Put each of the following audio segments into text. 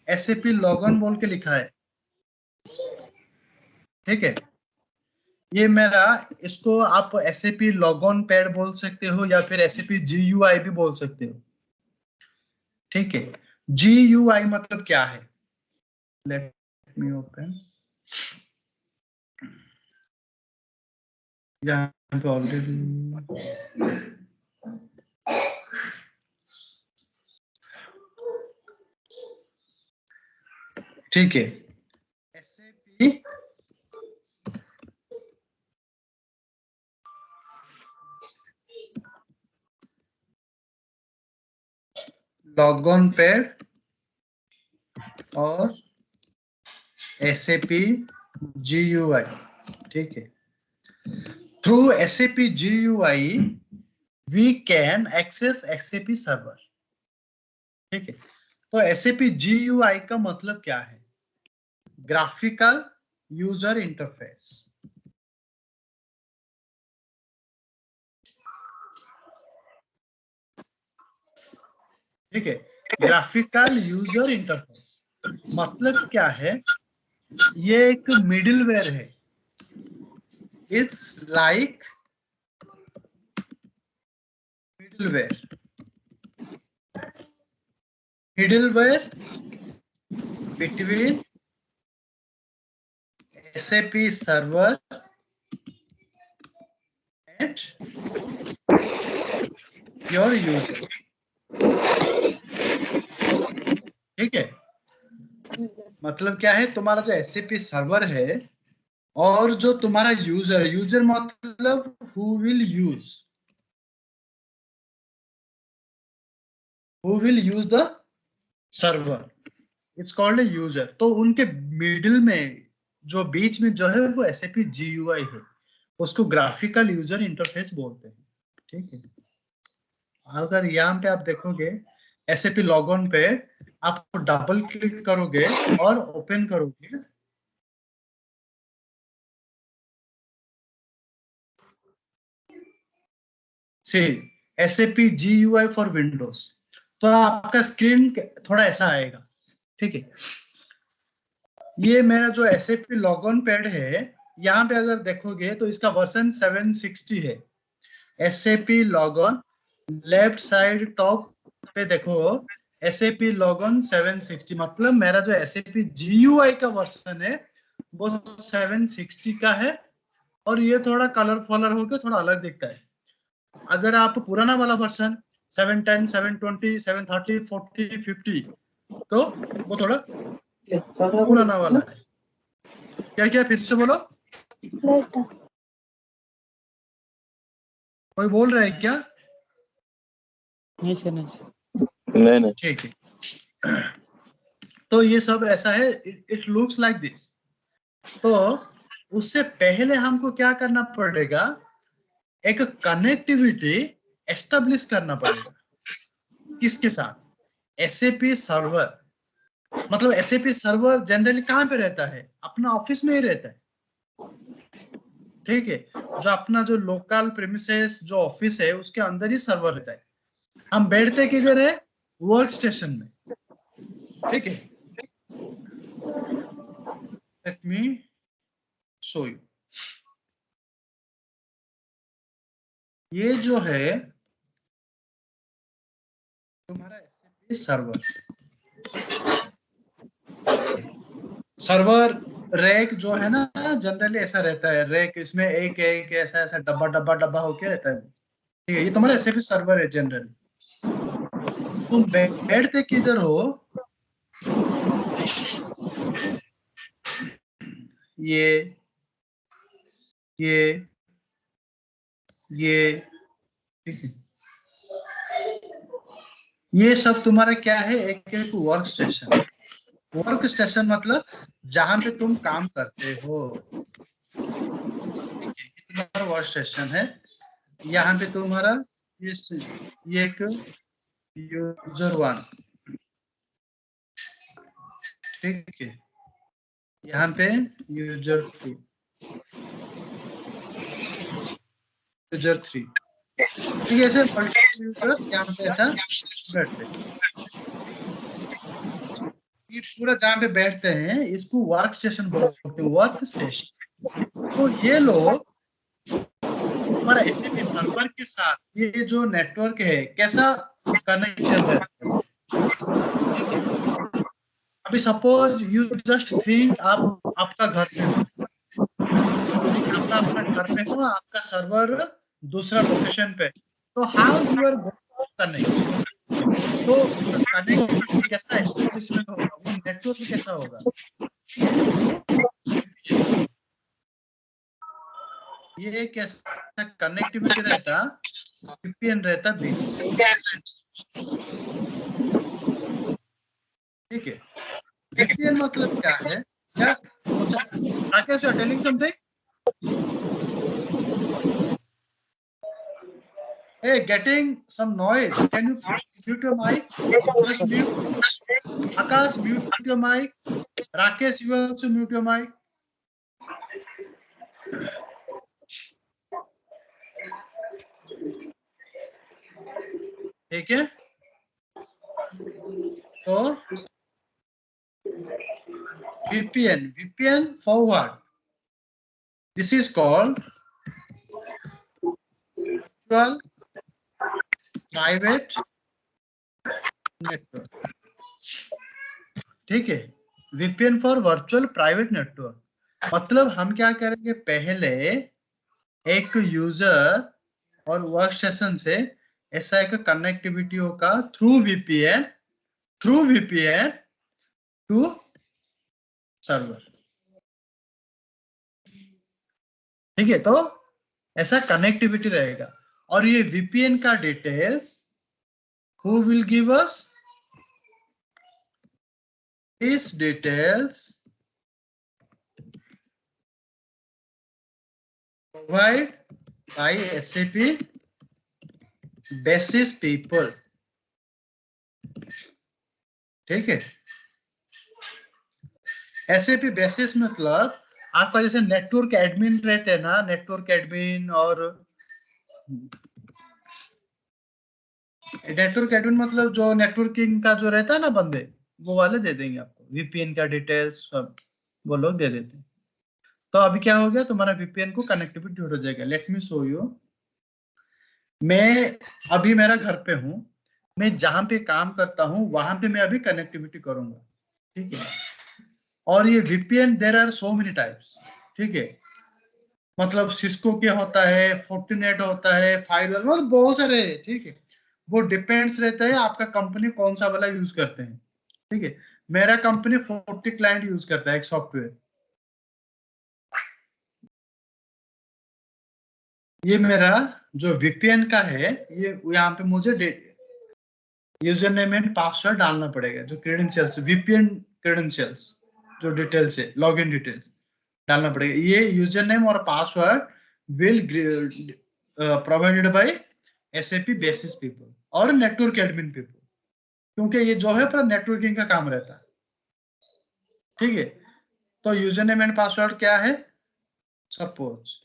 SAP logon बोल के लिखा है, ठीक है। ये मेरा, इसको आप SAP लॉगन पैड बोल सकते हो या फिर SAP GUI भी बोल सकते हो, ठीक है। GUI मतलब क्या है? लेट मी ओपन, यहाँ पे ऑलरेडी, ठीक है। SAP लॉगन पैड और SAP GUI, ठीक है। Through SAP GUI we can access SAP server, ठीक है। तो SAP GUI का मतलब क्या है? ग्राफिकल यूजर इंटरफेस, ठीक है। ग्राफिकल यूजर इंटरफेस मतलब क्या है? ये एक मिडिलवेयर है। It's like middleware between SAP server and your user, ठीक है। मतलब क्या है, तुम्हारा जो SAP सर्वर है और जो तुम्हारा यूजर, यूजर मतलब who will use the server, it's called a user. तो उनके मिडिल में, जो बीच में जो है, वो SAP GUI है, उसको ग्राफिकल यूजर इंटरफेस बोलते हैं, ठीक है। अगर यहाँ पे आप देखोगे SAP लॉगन पे, आप डबल क्लिक करोगे और ओपन करोगे, से SAP GUI फॉर विंडोज, तो आपका स्क्रीन थोड़ा ऐसा आएगा, ठीक है। ये मेरा जो SAP लॉगन पैड है, यहाँ पे अगर देखोगे तो इसका वर्जन 760 है। SAP logon, left side top पे देखो, SAP लॉगन 760, मतलब मेरा जो SAP GUI का वर्जन है वो 760 का है। और ये थोड़ा कलर होकर थोड़ा अलग दिखता है। अगर आप पुराना वाला वर्जन 710, 720, 730, 40, 50, तो वो थोड़ा पुराना वाला है। क्या क्या फिर से बोलो, कोई बोल रहा है क्या? नहीं सर, नहीं सर, नहीं। ठीक है। तो ये सब ऐसा है, इट लुक्स लाइक दिस। तो उससे पहले हमको क्या करना पड़ेगा? एक कनेक्टिविटी एस्टेब्लिश करना पड़ेगा। किसके साथ? SAP server. मतलब SAP सर्वर जनरली कहाँ पे रहता है? अपना ऑफिस में ही रहता है, ठीक है। जो अपना जो लोकल प्रेमिसेस जो ऑफिस है उसके अंदर ही सर्वर रहता है। हम बैठते किधर है? वर्क स्टेशन में, ठीक है। Let me show you. ये जो है तुम्हारा SAP सर्वर, सर्वर रैक जो है ना, जनरली ऐसा रहता है रैक, इसमें एक एक ऐसा ऐसा डब्बा डब्बा डब्बा होके रहता है, ठीक है। ये तुम्हारा SAP सर्वर है जनरली। तुम बैठते किधर हो? ये ये ये, ठीक है। ये सब तुम्हारा क्या है? एक एक वर्क स्टेशन। वर्क स्टेशन मतलब जहां पे तुम काम करते हो, ठीक है। ये तुम्हारा वर्क स्टेशन है। यहाँ पे तुम्हारा ये एक यूजर वन, ठीक है। यहाँ पे यूजर टू, यूजर थ्री, ठीक है। ऐसे मल्टीपल यूजर्स यहाँ पे ऐसा बैठते हैं। ये पूरा जहाँ पे बैठते हैं इसको वर्क स्टेशन बोलते हैं, वर्क स्टेशन। तो ये लोग हमारा एसएपी सर्वर के साथ ये जो नेटवर्क है कैसा कनेक्शन रहता है, ठीक है। अभी सपोज यू जस्ट थिंक आप आपका घर पे हो, ठीक है, अपना अपना घर पे हो, आपका सर्वर दूसरा लोकेशन पे, तो how you are going to connect, तो कनेक्टिविटी कैसा एस्टेब्लिशमेंट होगा, वो नेटवर्क कैसा होगा, ये कैसा कनेक्टिविटी रहता, वीपीएन रहता ठीक है। वीपीएन मतलब क्या है, क्या Rakesh, you are telling something, hey, getting some noise, can you mute your mic, just mute, Akash mute your mic, Rakesh you also mute your mic, ठीक है। तो VPN forward, this is called virtual private network, ठीक है। VPN for virtual private network, मतलब हम क्या करेंगे, पहले एक यूजर और वर्क स्टेशन से ऐसा एक कनेक्टिविटी होगा थ्रू VPN टू सर्वर, ठीक है। तो ऐसा कनेक्टिविटी रहेगा, और ये VPN का details who will give us this details, provide by SAP basis people, ठीक है। SAP बेसिस मतलब आपका जैसे नेटवर्क एडमिन रहते हैं ना, नेटवर्क एडमिन, और नेटवर्क एडमिन मतलब जो नेटवर्किंग का जो रहता है ना बंदे, वो वाले दे देंगे आपको VPN का डिटेल्स सब, वो लोग दे देते हैं। तो अभी क्या हो गया, तुम्हारा VPN को कनेक्टिविटी हो जाएगा। लेट मी शो यू, मैं अभी मेरा घर पे हूँ, मैं जहां पे काम करता हूँ वहां पे मैं अभी कनेक्टिविटी करूंगा, ठीक है। और ये VPN there are so many types, ठीक है। मतलब सिस्को के होता है, फोर्टिनेट होता है, फाइबर, मतलब बहुत सारे, ठीक है। वो डिपेंड्स रहता है आपका कंपनी कौन सा वाला यूज करते हैं, ठीक है। मेरा कंपनी 40 क्लाइंट यूज करता है एक सॉफ्टवेयर, ये मेरा जो VPN का है, ये यहाँ पे मुझे यूजर नेम एंड पासवर्ड डालना पड़ेगा, जो क्रेडेंशियल्स VPN क्रेडेंशियल्स, जो डिटेल्स है, लॉगिन डिटेल्स डालना पड़ेगा। ये यूजर नेम और password will provided by SAP basis people और नेटवर्क एडमिन पीपल, क्योंकि ये जो है पूरा नेटवर्किंग का काम रहता है, ठीक है। तो यूजर नेम एंड पासवर्ड क्या है, suppose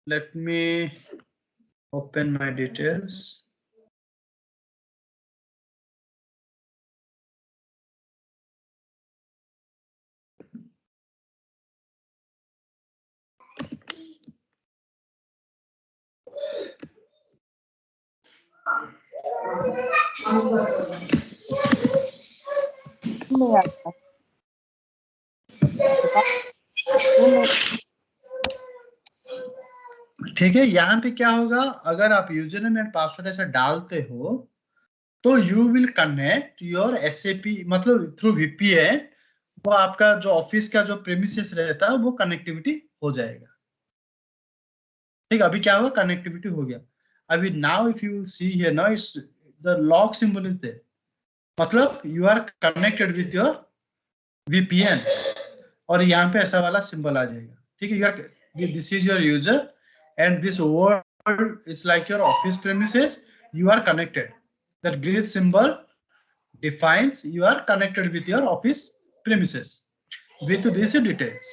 let me open my details, नहीं आता। ठीक है। यहाँ पे क्या होगा, अगर आप यूजर नेम एंड पासवर्ड ऐसा डालते हो तो you will connect your SAP, मतलब थ्रू VPN, वो आपका जो ऑफिस का जो प्रेमिसेस रहता है वो कनेक्टिविटी हो जाएगा, ठीक है। अभी क्या हुआ, कनेक्टिविटी हो गया। अभी now if you will see here, now it's the lock symbol is there, मतलब you are connected with your VPN, और यहाँ पे ऐसा वाला सिंबल आ जाएगा, ठीक है। You are, this is your user and this word is like your office premises, you are connected, that grid symbol defines you are connected with your office premises with these details,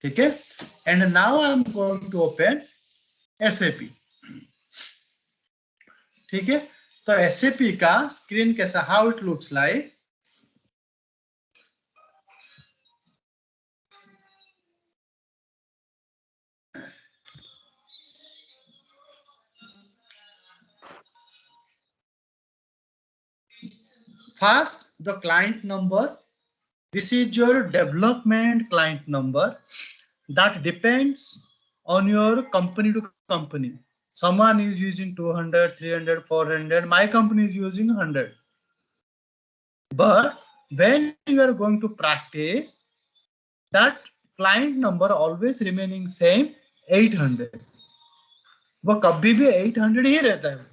ठीक है। and now I am going to open SAP, ठीक है। तो SAP का screen कैसा, how it looks like? First, the client number. This is your development client number that depends on your company to company. Someone is using 200, 300, 400. My company is using 100. But when you are going to practice, that client number always remaining same 800. वो कभी भी 800 ही रहता है।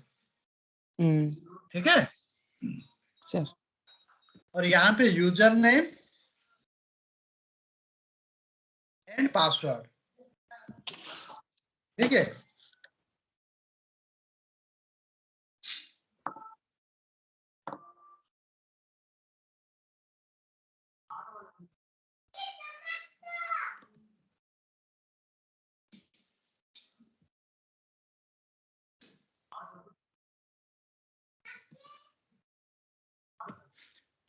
ठीक है sir. और यहाँ पे यूजर नेम एंड पासवर्ड, ठीक है।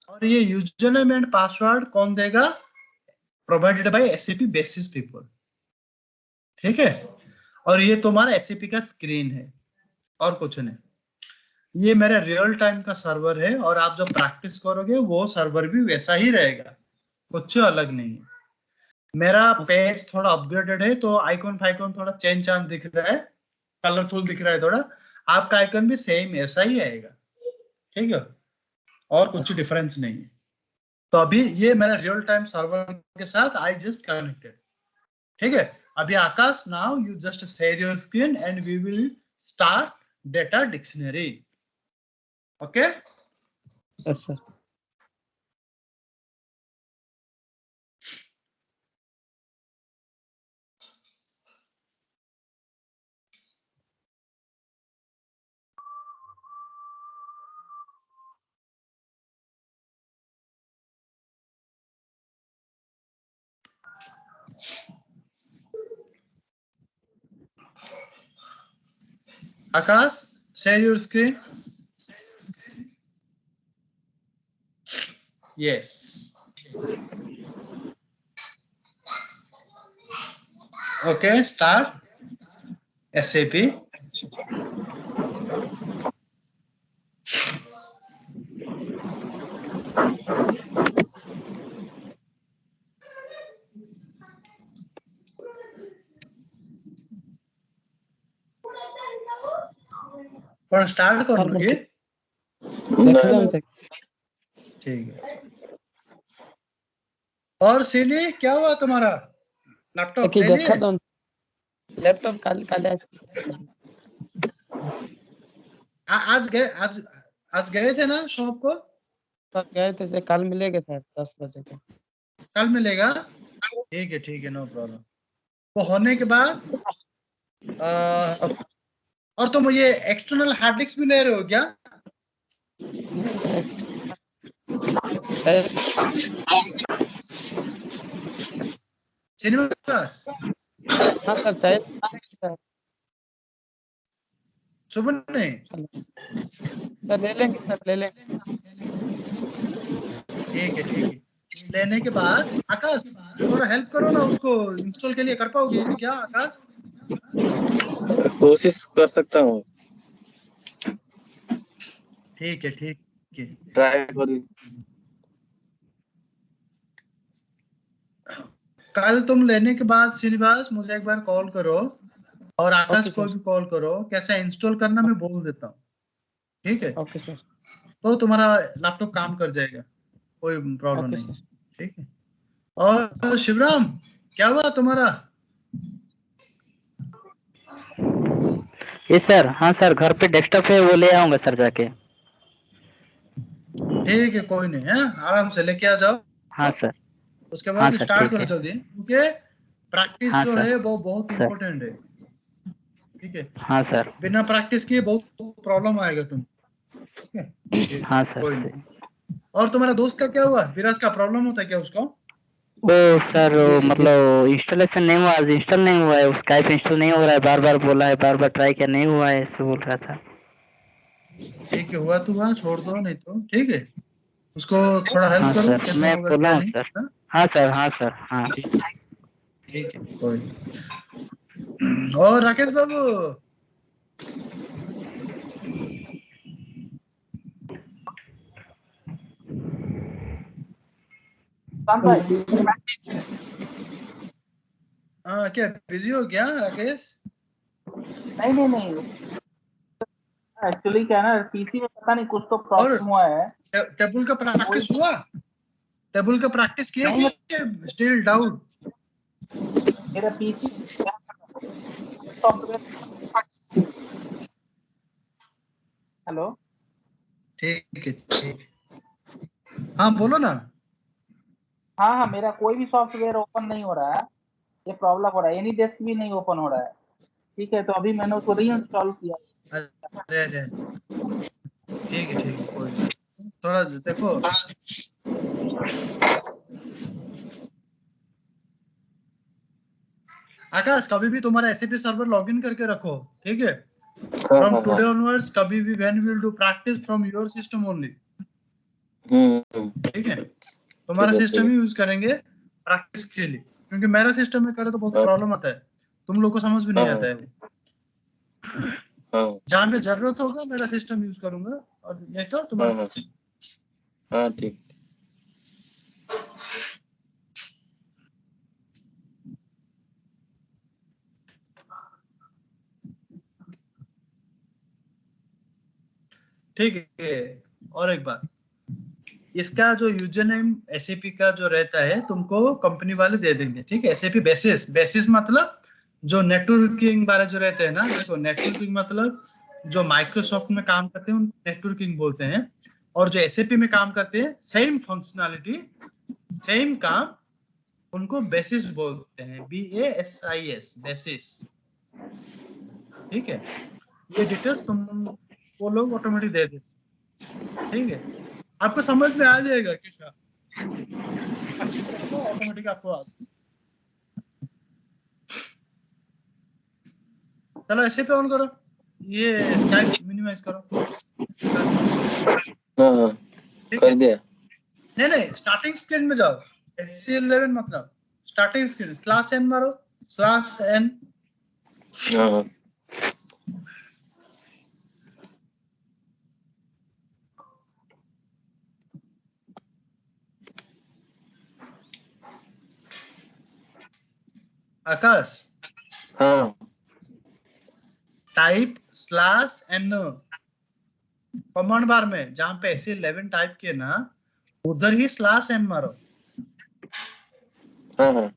और ये यूजर नेम एंड पासवर्ड कौन देगा? Provided by SAP basis people, ठीक है। और ये तुम्हारा एसएपी का स्क्रीन है और कुछ नहीं। ये मेरा रियल टाइम का सर्वर है और आप जब प्रैक्टिस करोगे वो सर्वर भी वैसा ही रहेगा, कुछ अलग नहीं है। मेरा पेज थोड़ा अपग्रेडेड है तो आइकॉन फाइकॉन थोड़ा चेंज चांज दिख रहा है, कलरफुल दिख रहा है थोड़ा। आपका आइकन भी सेम ऐसा ही आएगा, ठीक है, और कुछ डिफरेंस नहीं है। तो अभी ये मेरा रियल टाइम सर्वर के साथ आई जस्ट कनेक्टेड, ठीक है। अभी Akash, now you just share your screen and we will start data dictionary, okay? Yes sir. Akash, share your screen. Yes. Okay, start. SAP. पर स्टार्ट कर लो ये, ठीक है। और सीनी, क्या हुआ तुम्हारा? लैपटॉप ले लिए? लैपटॉप कल आज गए थे ना शॉप को? तब गए थे सर, कल मिलेगा सर 10 बजे का। कल मिलेगा, ठीक है, नो प्रॉब्लम। वो होने के बाद और तुम ये एक्सटर्नल हार्ड डिस्क भी ले रहे हो क्या? श्रीनिवास, हाँ सर चाहिए सुबह नहीं सर, ले लेंगे सर, ले लेंगे। ठीक है। लेने के बाद आकाश थोड़ा हेल्प करो ना, उसको इंस्टॉल के लिए कर पाओगे क्या आकाश? कोशिश कर सकता हूँ। ठीक है ट्राई करिए। कल तुम लेने के बाद श्रीनिवास मुझे एक बार कॉल करो और आकाश को भी कॉल करो, कैसा इंस्टॉल करना मैं बोल देता हूँ, ठीक है? Okay sir. तो तुम्हारा लैपटॉप काम कर जाएगा, कोई प्रॉब्लम नहीं, ठीक है। और शिवराम, क्या हुआ तुम्हारा? ये सर, हाँ सर, घर पे डेस्कटॉप है, वो ले आऊंगा सर जाके। ठीक है, कोई नहीं है, आराम से लेके आ जाओ। हाँ सर। उसके बाद स्टार्ट करो जल्दी, क्योंकि प्रैक्टिस जो है वो बहुत इम्पोर्टेंट है, ठीक है? हाँ सर। बिना प्रैक्टिस किए बहुत प्रॉब्लम आएगा तुम, ठीक है? हाँ सर। और तुम्हारा दोस्त का क्या हुआ? विराज का प्रॉब्लम होता है क्या उसको? वो सर मतलब इंस्टॉलेशन नहीं हुआ, आज इंस्टॉल नहीं हुआ है, स्काइप इंस्टॉल नहीं हो रहा है, बार बार बोला है, बार बार ट्राई किया, नहीं हुआ है, ऐसे बोल रहा था। ठीक है, हुआ तो हुआ, छोड़ दो, नहीं तो ठीक है, उसको थोड़ा हेल्प हाँ करो सर, कैसे मैं होगा बोला क्या हूँ नहीं। सर। हाँ? हाँ सर, हाँ सर, हाँ। ठीक है, कोई नहीं। और राकेश बाबू, हाँ क्या बिजी हो क्या राकेश? नहीं, एक्चुअली क्या है ना, पीसी में पता नहीं कुछ तो और प्रॉब्लम हुआ है। टेबल का प्रैक्टिस हुआ? टेबल का प्रैक्टिस किया नहीं, कि स्टिल डाउट? मेरा पीसी सॉफ्टवेयर। हेलो, ठीक है, ठीक है, हाँ बोलो ना। हाँ, मेरा कोई भी सॉफ्टवेयर ओपन नहीं हो रहा है, ये प्रॉब्लम हो रहा है, एनी डेस्क भी नहीं ओपन हो रहा है। ठीक है, तो अभी मैंने उसको रीइंस्टॉल किया। अरे अरे, ठीक है, ठीक है, कोई नहीं, थोड़ा देखो। आकाश, कभी भी तुम्हारा एसएपी सर्वर लॉगिन करके रखो, ठीक है? हाँ फ्रॉम हाँ टुडे हाँ। ऑनवर्ड्स, कभी भी when we will do practice from your system only, ठीक है? तुम्हारा ठीक सिस्टम है। ही यूज करेंगे प्रैक्टिस के लिए, क्योंकि मेरा सिस्टम में करे तो बहुत हाँ प्रॉब्लम आता है, तुम लोग को समझ भी नहीं आता है वो। हाँ जहाँ पे जरूरत होगा मेरा सिस्टम यूज करूंगा, और नहीं तो हाँ तुम्हारा। हाँ हाँ, ठीक। ठीक है, और एक बात, इसका जो यूजर नेम एसएपी का जो रहता है तुमको कंपनी वाले दे देंगे, ठीक है? एसएपी बेसिस, बेसिस मतलब जो नेटवर्किंग वाले जो रहते हैं ना, देखो नेटवर्किंग मतलब जो माइक्रोसॉफ्ट में काम करते हैं उनको नेटवर्किंग बोलते हैं, और जो एसएपी में काम करते हैं सेम फंक्शनैलिटी सेम काम, उनको बेसिस बोलते हैं, BASIS, बेसिस, ठीक है? ये डिटेल्स तुम वो लोग ऑटोमेटिक दे देते, ठीक है? आपको समझ में आ जाएगा क्या? ऑटोमेटिक आपको चलो ऐसे पे ऑन करो, ये स्काई मिनिमाइज करो, हाँ हाँ, ठीक कर है? दिया। नहीं, स्टार्टिंग स्क्रीन में जाओ, SC11 मतलब स्टार्टिंग स्क्रीन, /n मारो, /n। हाँ हाँ आकाश, हाँ टाइप /n कमांड बार में, जहां पे SC11 टाइप किए ना, उधर ही /n मारो। हाँ हाँ,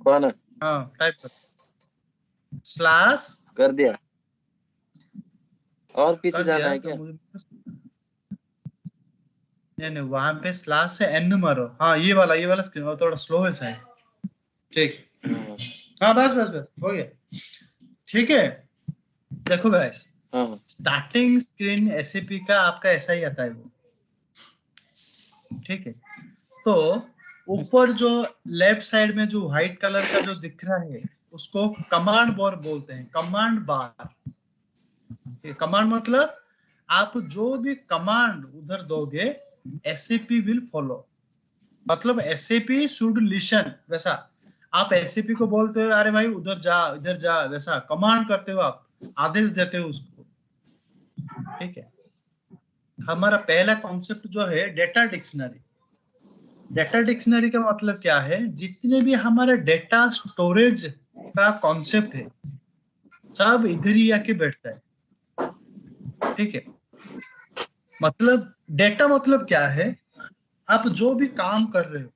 हुआ ना? हाँ, टाइप करो स्लैश। कर दिया। और पीछे कर जाना दिया है तो क्या? मुझे नहीं, वहां पे /n मारो, हाँ ये वाला स्क्रीन और थोड़ा स्लो है शायद, ठीक। हाँ हाँ बस हो गया, ठीक है? देखो गाइस, हाँ स्टार्टिंग स्क्रीन एसएपी का आपका ऐसा ही आता है वो, ठीक है? तो ऊपर जो लेफ्ट साइड में जो व्हाइट कलर का जो दिख रहा है उसको कमांड बार बोलते हैं, कमांड बार। कमांड मतलब आप जो भी कमांड उधर दोगे एसएपी विल फॉलो, मतलब एसएपी शुड लिसन, वैसा आप एसएपी को बोलते हो अरे भाई उधर जा इधर जा, वैसा कमांड करते हो आप, आदेश देते हो उसको, ठीक है? हमारा पहला कॉन्सेप्ट जो है डेटा डिक्शनरी। डेटा डिक्शनरी का मतलब क्या है? जितने भी हमारे डेटा स्टोरेज का कॉन्सेप्ट है सब इधर ही आके बैठता है, ठीक है? मतलब डेटा मतलब क्या है? आप जो भी काम कर रहे हो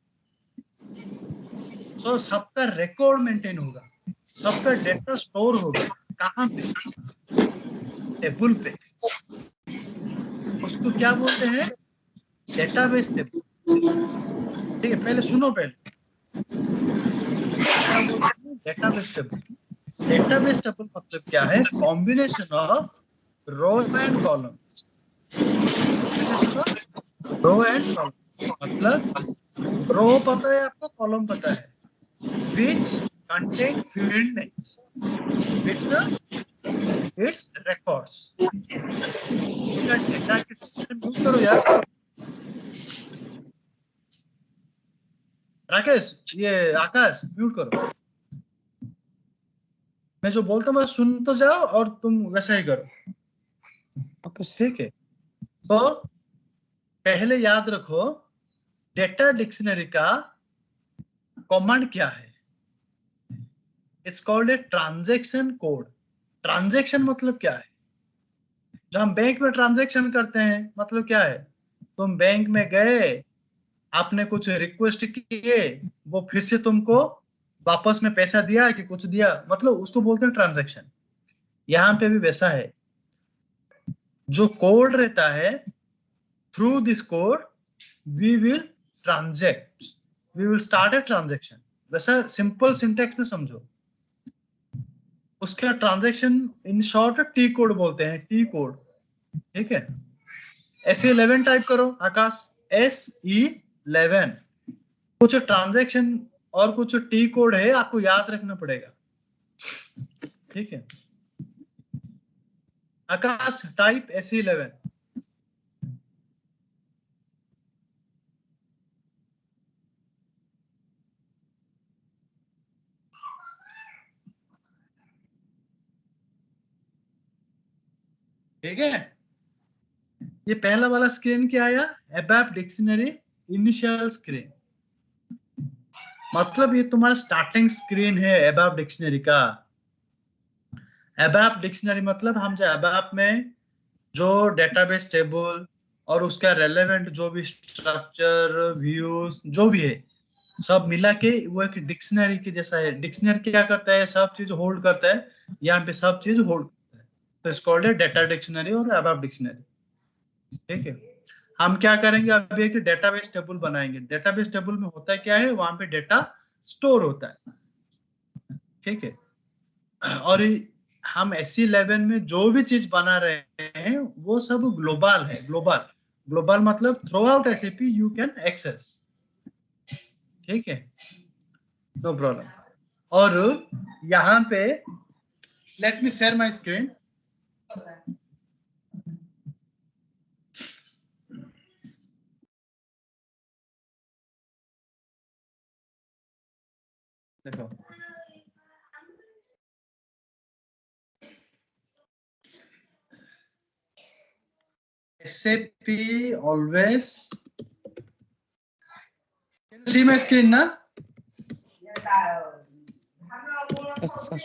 तो सबका रिकॉर्ड मेंटेन होगा, सबका डेटा स्टोर होगा, कहाँ पे? टेबल पे। उसको क्या बोलते हैं? डेटाबेस टेबल, ठीक है? पहले सुनो, पहले क्या बोलते हैं? Database table. डेटाबेस टेबल मतलब क्या है? Combination of row and column, combination of row and column, मतलब रो पता है आपको, कॉलम पता है, which contain field names with the it's records. इसका डेटा किसी म्यूट करो यार। राकेश, ये आकाश म्यूट करो। मैं जो बोलता हूँ बस सुन तो जाओ और तुम वैसा ही करो, ओके सर। ठीक है। तो पहले याद रखो डेटा डिक्शनरी का कमांड क्या है। It's called a transaction code. Transaction मतलब क्या है? जब हम बैंक में ट्रांजैक्शन करते हैं मतलब क्या है? तुम बैंक में गए, आपने कुछ रिक्वेस्ट किए, वो फिर से तुमको वापस में पैसा दिया कि कुछ दिया, मतलब उसको बोलते हैं ट्रांजैक्शन। यहाँ पे भी वैसा है, जो कोड रहता है, through this code we will transact, we will start a transaction. वैसा सिंपल सिंटेक्स में समझो। उसका transaction in short T code बोलते हैं, टी कोड, ठीक है। SE11 टाइप करो आकाश, SE11। कुछ ट्रांजैक्शन और कुछ टी कोड है, आपको याद रखना पड़ेगा, ठीक है। आकाश टाइप SE11। ठीक है। ये पहला वाला स्क्रीन क्या आया? ABAP डिक्शनरी इनिशियल स्क्रीन, मतलब ये तुम्हारा स्टार्टिंग स्क्रीन है ABAP डिक्शनरी का। ABAP डिक्शनरी मतलब हम जो ABAP में जो डेटाबेस टेबल और उसका रेलेवेंट जो भी स्ट्रक्चर व्यूज जो भी है सब मिला के वो एक डिक्शनरी के जैसा है। डिक्शनरी क्या करता है? सब चीज होल्ड करता है, यहाँ पे सब चीज होल्ड करता है। तो इट्स कॉल्ड है डेटा डिक्शनरी और ABAP डिक्शनरी, ठीक है। हम क्या करेंगे अभी एक डेटाबेस टेबल बनाएंगे। डेटाबेस टेबल में होता है क्या है? वहां पे डेटा स्टोर होता है, ठीक है। और हम SE11 में जो भी चीज बना रहे हैं वो सब ग्लोबल है। ग्लोबल, ग्लोबल मतलब throughout SAP you can access, ठीक है, नो प्रॉब्लम। और यहाँ पे let me share my screen. देखो SAP always, can you see my screen na? Yes sir.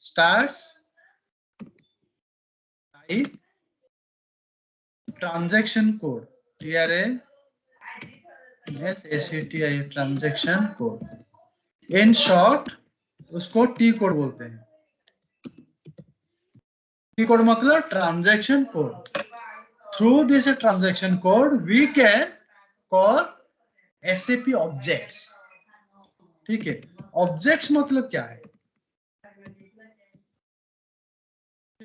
starts by transaction code, TRANSACTI transaction code। In short उसको T code बोलते हैं। T code मतलब transaction code. Through this transaction code we can call SAP objects, ठीक है। Objects मतलब क्या है?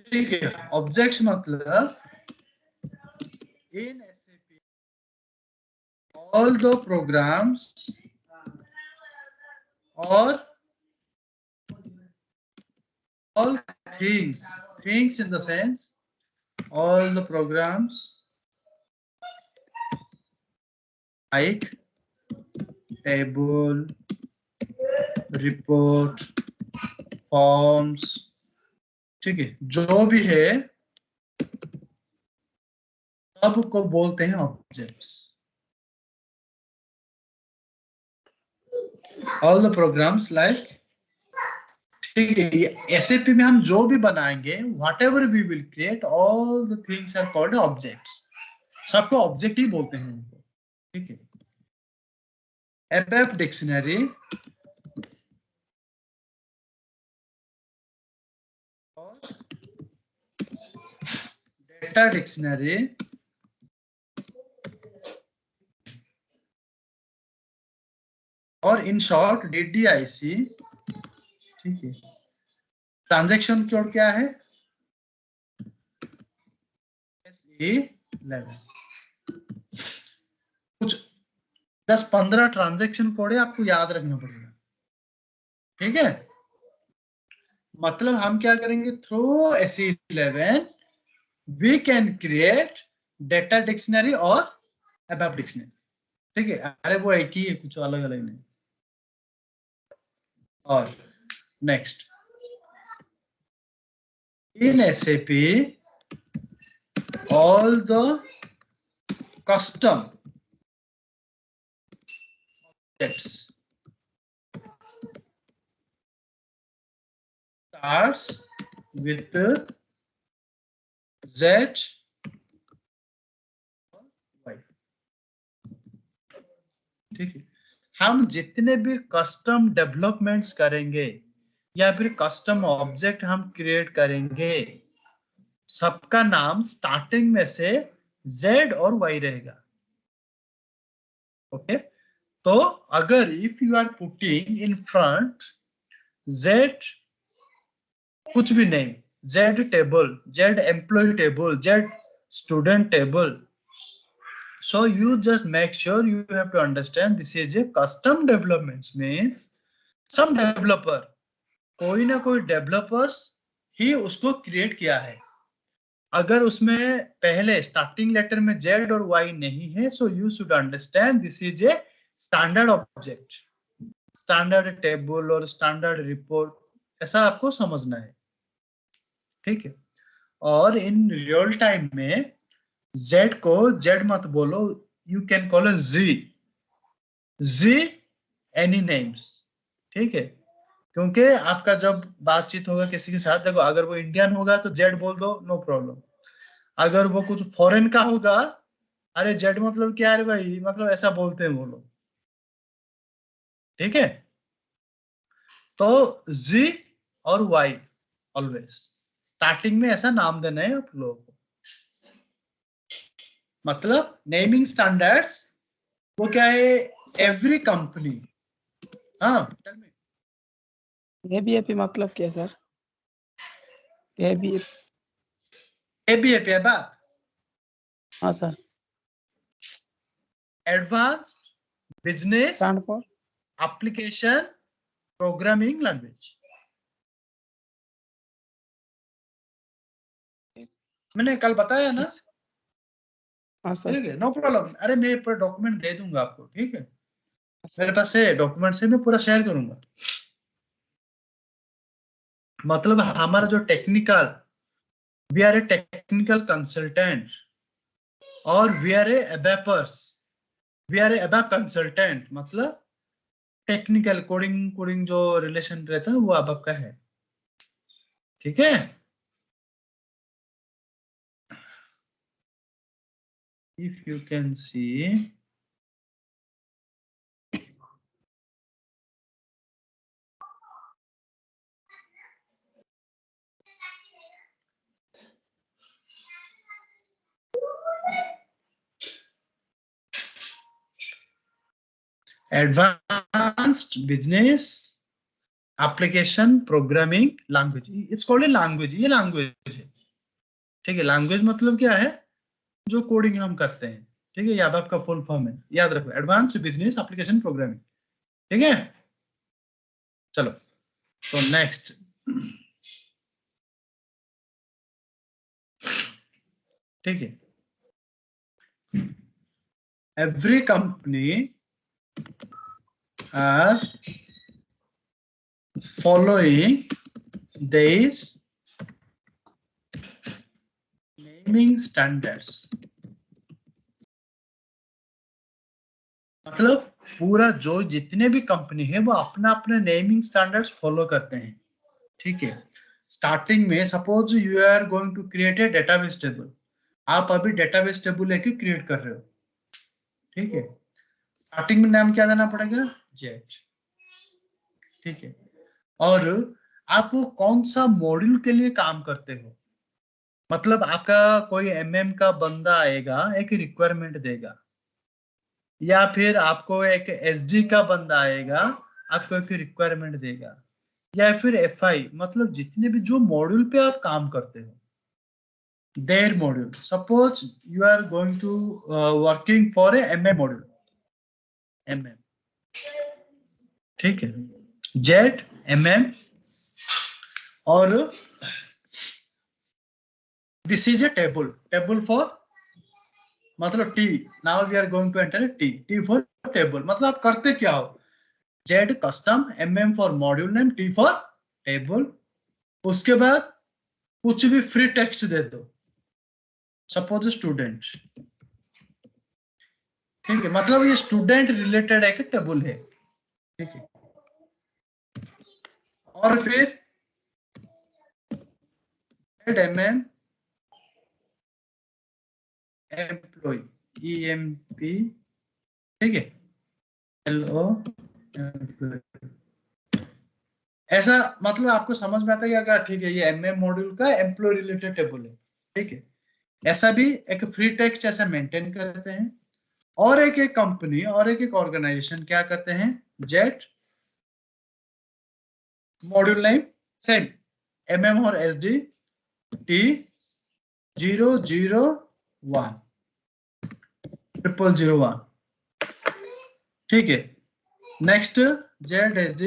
ठीक है, ऑब्जेक्ट्स मतलब इन SAP all the programs or all things in the sense all the programs like table, report, forms, ठीक है, जो भी है सबको बोलते हैं objects. All the programs like, ठीक है, SAP में हम जो भी बनाएंगे whatever we will create all the things are called objects. सबको ऑब्जेक्ट ही बोलते हैं उनको, ठीक है। ABAP डिक्शनरी और डेटा डिक्शनरी और इन शॉर्ट DDIC, ठीक है। ट्रांजैक्शन कोड क्या है? SE11। कुछ 10-15 ट्रांजैक्शन कोड है, आपको याद रखना पड़ेगा, ठीक है। मतलब हम क्या करेंगे, through SE11 we can create data dictionary और अबैप डिक्शनरी। ठीक है, अरे वो एक ही है, कुछ अलग अलग नहीं। और next, in SAP all the custom objects starts with Z, Y। ठीक है, हम जितने भी कस्टम डेवलपमेंट्स करेंगे या फिर कस्टम ऑब्जेक्ट हम क्रिएट करेंगे, सबका नाम स्टार्टिंग में से Z और Y रहेगा। ओके, तो अगर if you are putting in front Z कुछ भी नहीं, Z table, Z employee table, Z student table, so you just make sure you have to understand this is a custom developments, means some developer, कोई ना कोई developers ही उसको create किया है। अगर उसमें पहले स्टार्टिंग लेटर में Z और Y नहीं है, so you should understand this is a standard object, standard table और स्टैंडर्ड रिपोर्ट, ऐसा आपको समझना है। ठीक है, और इन रियल टाइम में Z को Z मत बोलो, you can call Z any names. ठीक है, क्योंकि आपका जब बातचीत होगा किसी के साथ, देखो अगर वो इंडियन होगा तो Z बोल दो, नो प्रॉब्लम। अगर वो कुछ फॉरेन का होगा, अरे Z मतलब क्या है भाई, मतलब ऐसा बोलते हैं वो लोग। ठीक है, तो Z और Y ऑलवेज स्टार्टिंग में ऐसा नाम देना है आप लोगों को। मतलब नेमिंग स्टैंडर्ड्स वो क्या है, एवरी कंपनी। हाँ, ABAP मतलब क्या है सर? ABAP। ABAP है बा, हाँ sir. Advanced business stand for application programming language. मैंने कल बताया ना। हाँ सर। ठीक है, नो प्रॉब्लम, अरे मैं पूरा डॉक्यूमेंट दे दूंगा आपको। ठीक है, मेरे पास है डॉक्यूमेंट से, मैं पूरा शेयर करूंगा। मतलब हमारा जो technical, we are a technical consultant और we are a ABAPers, we are a ABAP consultant, मतलब टेक्निकल कोडिंग जो रिलेशन रहता है वो एबैप का है। ठीक है, if you can see advanced business application programming language, it's called a language, ये language है। ठीक है, language मतलब क्या है, जो कोडिंग हम करते हैं। ठीक है, ये अब आपका फुल फॉर्म है, याद रखो, एडवांस्ड बिजनेस एप्लीकेशन प्रोग्रामिंग। ठीक है, चलो तो नेक्स्ट, ठीक है, every company are following their naming standards. मतलब पूरा जो जितने भी कंपनी है वो अपना अपने नेमिंग स्टैंडर्ड्स फॉलो करते हैं। ठीक है, स्टार्टिंग में suppose you are going to create a database table, आप अभी डेटाबेस टेबल लेके क्रिएट कर रहे हो। ठीक है, स्टार्टिंग में नाम क्या देना पड़ेगा, जेट। ठीक है, और आप वो कौन सा मॉड्यूल के लिए काम करते हो, मतलब आपका कोई MM का बंदा आएगा, एक रिक्वायरमेंट देगा, या फिर आपको एक SD का बंदा आएगा, आपको एक रिक्वायरमेंट देगा, या फिर FI, मतलब जितने भी जो मॉड्यूल पे आप काम करते हो, their module. Suppose you are going to working for a MM module, MM, ठीक है, जेट MM, और this is a table for मतलब T. Now we are going to enter T for table, मतलब आप करते क्या हो, Z custom, M for module name, T for table. उसके बाद कुछ भी फ्री टेक्स्ट दे दो, सपोज स्टूडेंट, ठीक है, मतलब ये स्टूडेंट रिलेटेड एक टेबल है, ठीक है। और फिर एम एम्प्लॉय, EMP, ठीक है, LO, ऐसा मतलब आपको समझ में आता है क्या? ठीक है, ये MM मॉड्यूल का एम्प्लॉय रिलेटेड टेबल है, ठीक है। ऐसा भी एक फ्री टेक्स्ट ऐसा मेंटेन करते हैं। और एक एक कंपनी और एक एक ऑर्गेनाइजेशन क्या करते हैं, jet module name same, MM और SD T001 0001, ठीक है। नेक्स्ट ZSD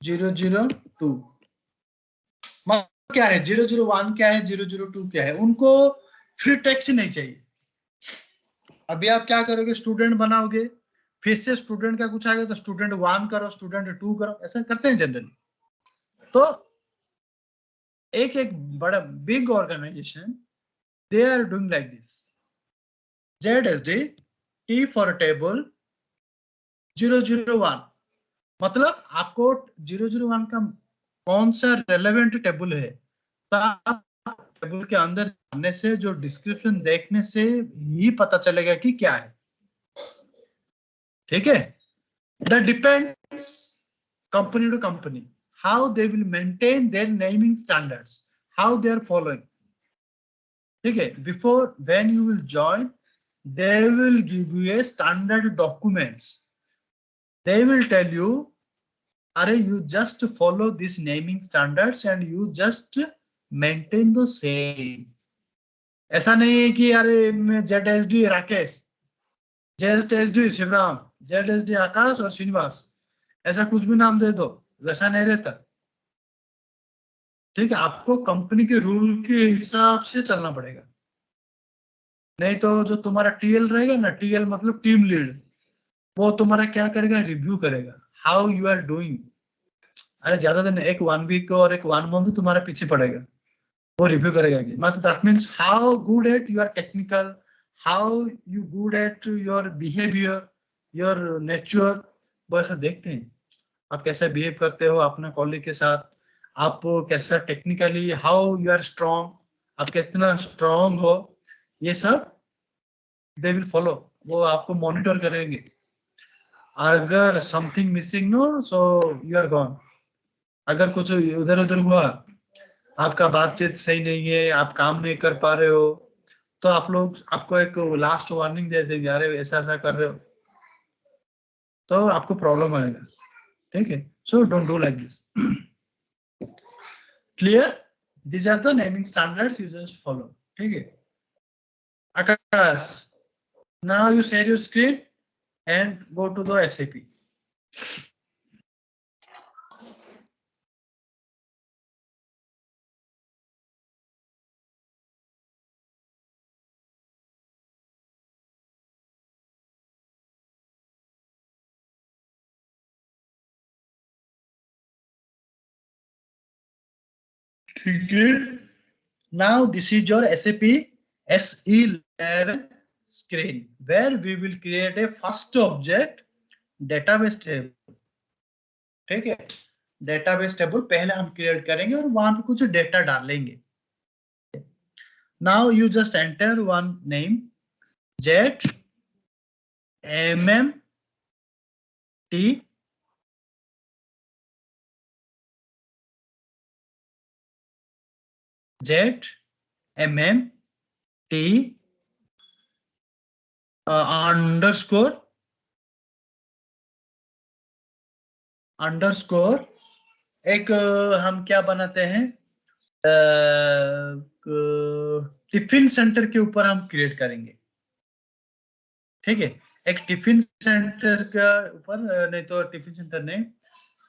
002, क्या है 001, क्या है 002, क्या है, उनको फ्री टेक्स्ट नहीं चाहिए। अभी आप क्या करोगे, स्टूडेंट बनाओगे, फिर से स्टूडेंट का कुछ आएगा तो स्टूडेंट 1 करो, स्टूडेंट 2 करो, ऐसा करते हैं जनरली। तो एक एक बड़ा big organization they are doing like this, ZSD T for table 001, मतलब आपको 001 का कौन सा रेलेवेंट टेबल है, तो आप टेबल के अंदर जाने से, जो डिस्क्रिप्शन देखने से ही पता चलेगा कि क्या है, ठीक है। That depends company to company, how they will maintain their naming standards, how they are following, ठीक है। Before when you will join, they will give you a standard documents, they will tell you, अरे you just follow this naming standards and you just maintain the same। ऐसा नहीं है कि अरे मैं ZSD Rakesh, ZSD Shivram, ZSD आकाश और श्रीनिवास, ऐसा कुछ भी नाम दे दो, वैसा नहीं रहता, ठीक है। आपको कंपनी के रूल के हिसाब से चलना पड़ेगा, नहीं तो जो तुम्हारा TL रहेगा ना, TL मतलब टीम लीड, वो तुम्हारा क्या करेगा, रिव्यू करेगा, हाउ यू आर डूइंग। अरे ज्यादा दिन एक 1 वीक और एक 1 मंथ तुम्हारा पीछे पड़ेगा, वो रिव्यू करेगा कि मतलब that means how good at you are technical, how you good at your behaviour, your nature, वो ऐसा देखते हैं आप कैसे बिहेव करते हो अपने कॉलीग के साथ, आप कैसा technically, how you are strong, आप कितना स्ट्रॉन्ग हो, ये सब दे विल फॉलो, वो आपको मॉनिटर करेंगे। अगर something missing no, so you are gone. अगर कुछ उधर उधर हुआ, आपका बातचीत सही नहीं है, आप काम नहीं कर पा रहे हो, तो आप लोग आपको एक लास्ट वार्निंग दे देंगे, अरे ऐसा ऐसा कर रहे हो, तो आपको प्रॉब्लम आएगा, ठीक है। So don't do like this, clear? These are the naming standards, you just follow, ठीक है। Akash, now you share your screen and go to the SAP। ठीक है, now this is your SAP SE11 screen where we will create a first object database table, ठीक है। Database table पहले हम create करेंगे और वहां पे कुछ डेटा डालेंगे। Now you just enter one name, jet MMT jet MMT underscore एक हम क्या बनाते हैं, टिफिन सेंटर के ऊपर हम क्रिएट करेंगे, ठीक है। एक टिफिन सेंटर के ऊपर नहीं तो टिफिन सेंटर नहीं,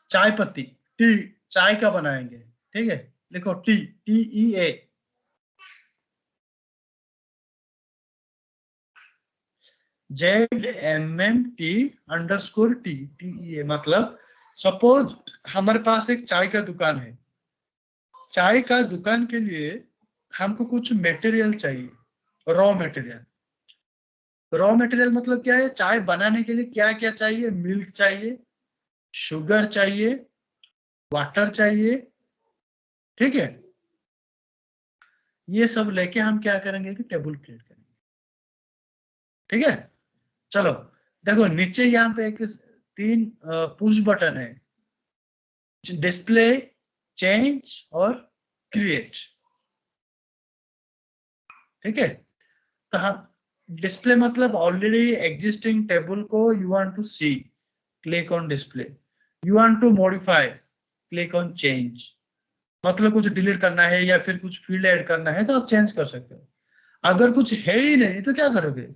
चाय पत्ती टी, चाय का बनाएंगे, ठीक है, लिखो TEA। ZMMT_T मतलब सपोज हमारे पास एक चाय का दुकान है। चाय का दुकान के लिए हमको कुछ मटेरियल चाहिए, रॉ मटेरियल। रॉ मटेरियल मतलब क्या है? चाय बनाने के लिए क्या क्या चाहिए? मिल्क चाहिए, शुगर चाहिए, वाटर चाहिए, ठीक है। ये सब लेके हम क्या करेंगे कि टेबल क्रिएट करेंगे, ठीक है। चलो देखो नीचे यहाँ पे एक 3 पुश बटन है, डिस्प्ले, चेंज और क्रिएट, ठीक है। तो हम डिस्प्ले मतलब ऑलरेडी एग्जिस्टिंग टेबल को you want to see, click on display. You want to modify, click on change. मतलब कुछ डिलीट करना है या फिर कुछ फील्ड ऐड करना है तो आप चेंज कर सकते हो। अगर कुछ है ही नहीं तो क्या करोगे?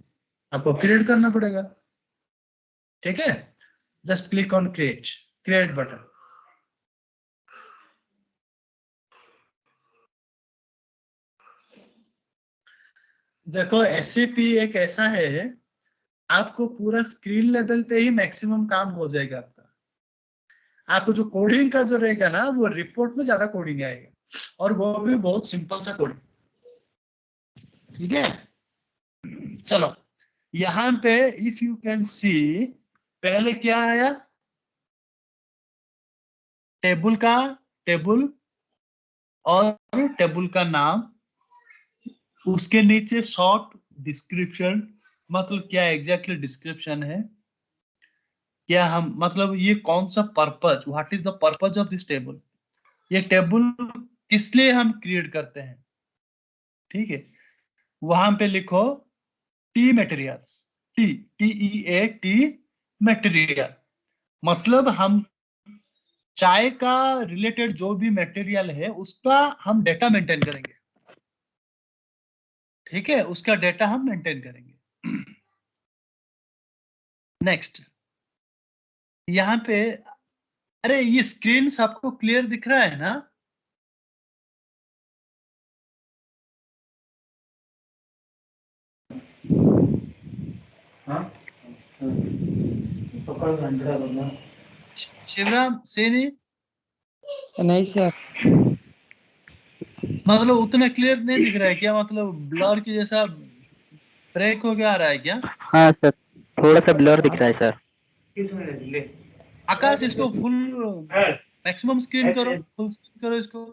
आपको क्रिएट करना पड़ेगा, ठीक है। Just click on create, create button. देखो एसएपी एक ऐसा है, आपको पूरा स्क्रीन लेवल पे ही मैक्सिमम काम हो जाएगा आपका। आपको जो कोडिंग का जो रहेगा ना, वो रिपोर्ट में ज्यादा कोडिंग आएगा, और वो भी बहुत सिंपल सा कोडिंग, ठीक है। चलो यहाँ पे इफ यू कैन सी, पहले क्या आया? टेबल का, टेबल और टेबल का नाम, उसके नीचे शॉर्ट डिस्क्रिप्शन, मतलब क्या एग्जैक्टली डिस्क्रिप्शन है, क्या हम मतलब ये कौन सा purpose, what is the purpose of this table, ये टेबल किस लिए हम क्रिएट करते हैं, ठीक है। वहां पे लिखो टी मटेरियल्स, TEA मटेरियल, मतलब हम चाय का रिलेटेड जो भी मटेरियल है उसका हम डेटा मेंटेन करेंगे, ठीक है। उसका डेटा हम मेंटेन करेंगे। नेक्स्ट यहाँ पे, अरे ये स्क्रीन आपको क्लियर दिख रहा है ना? हाँ? शिवराम सेनी, नहीं सर। मतलब उतना क्लियर नहीं दिख रहा है क्या? मतलब ब्लर की जैसा ब्रेक हो गया आ रहा है क्या? हाँ सर, थोड़ा सा ब्लर दिख रहा है सर। आकाश इसको फुल मैक्सिमम स्क्रीन करो, फुल स्क्रीन करो इसको।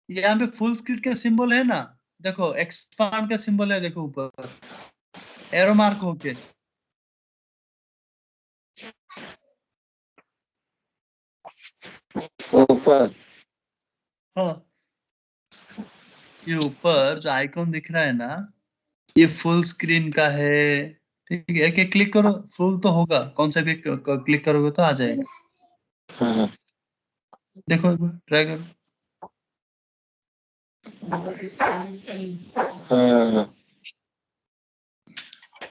यहाँ पे फुल स्क्रीन का सिंबल है ना, देखो एक्सपांड का सिंबल है, देखो ऊपर एरो मार्क होके। ऊपर हाँ, ये ऊपर जो आइकॉन दिख रहा है ना, ये फुल स्क्रीन का है, ठीक है। कि क्लिक करो, फुल तो होगा, कौन सा भी क्लिक करोगे तो आ जाएगा। हाँ देखो एक बार ट्राई करो। हाँ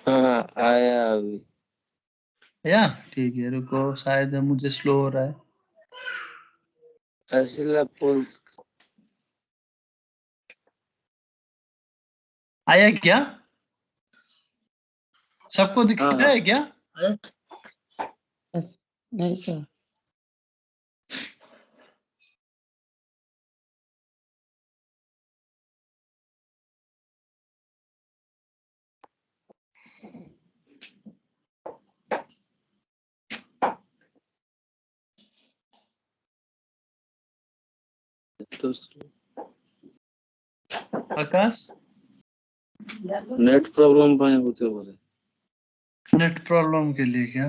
हाँ, आया अभी। या ठीक है, रुको शायद मुझे स्लो हो रहा है। असला फुल आया क्या? सबको दिख हाँ रहा है क्या? बस नहीं सर। तो आकाश, नेट प्रॉब्लम पाए होते बोले। नेट प्रॉब्लम के लिए क्या?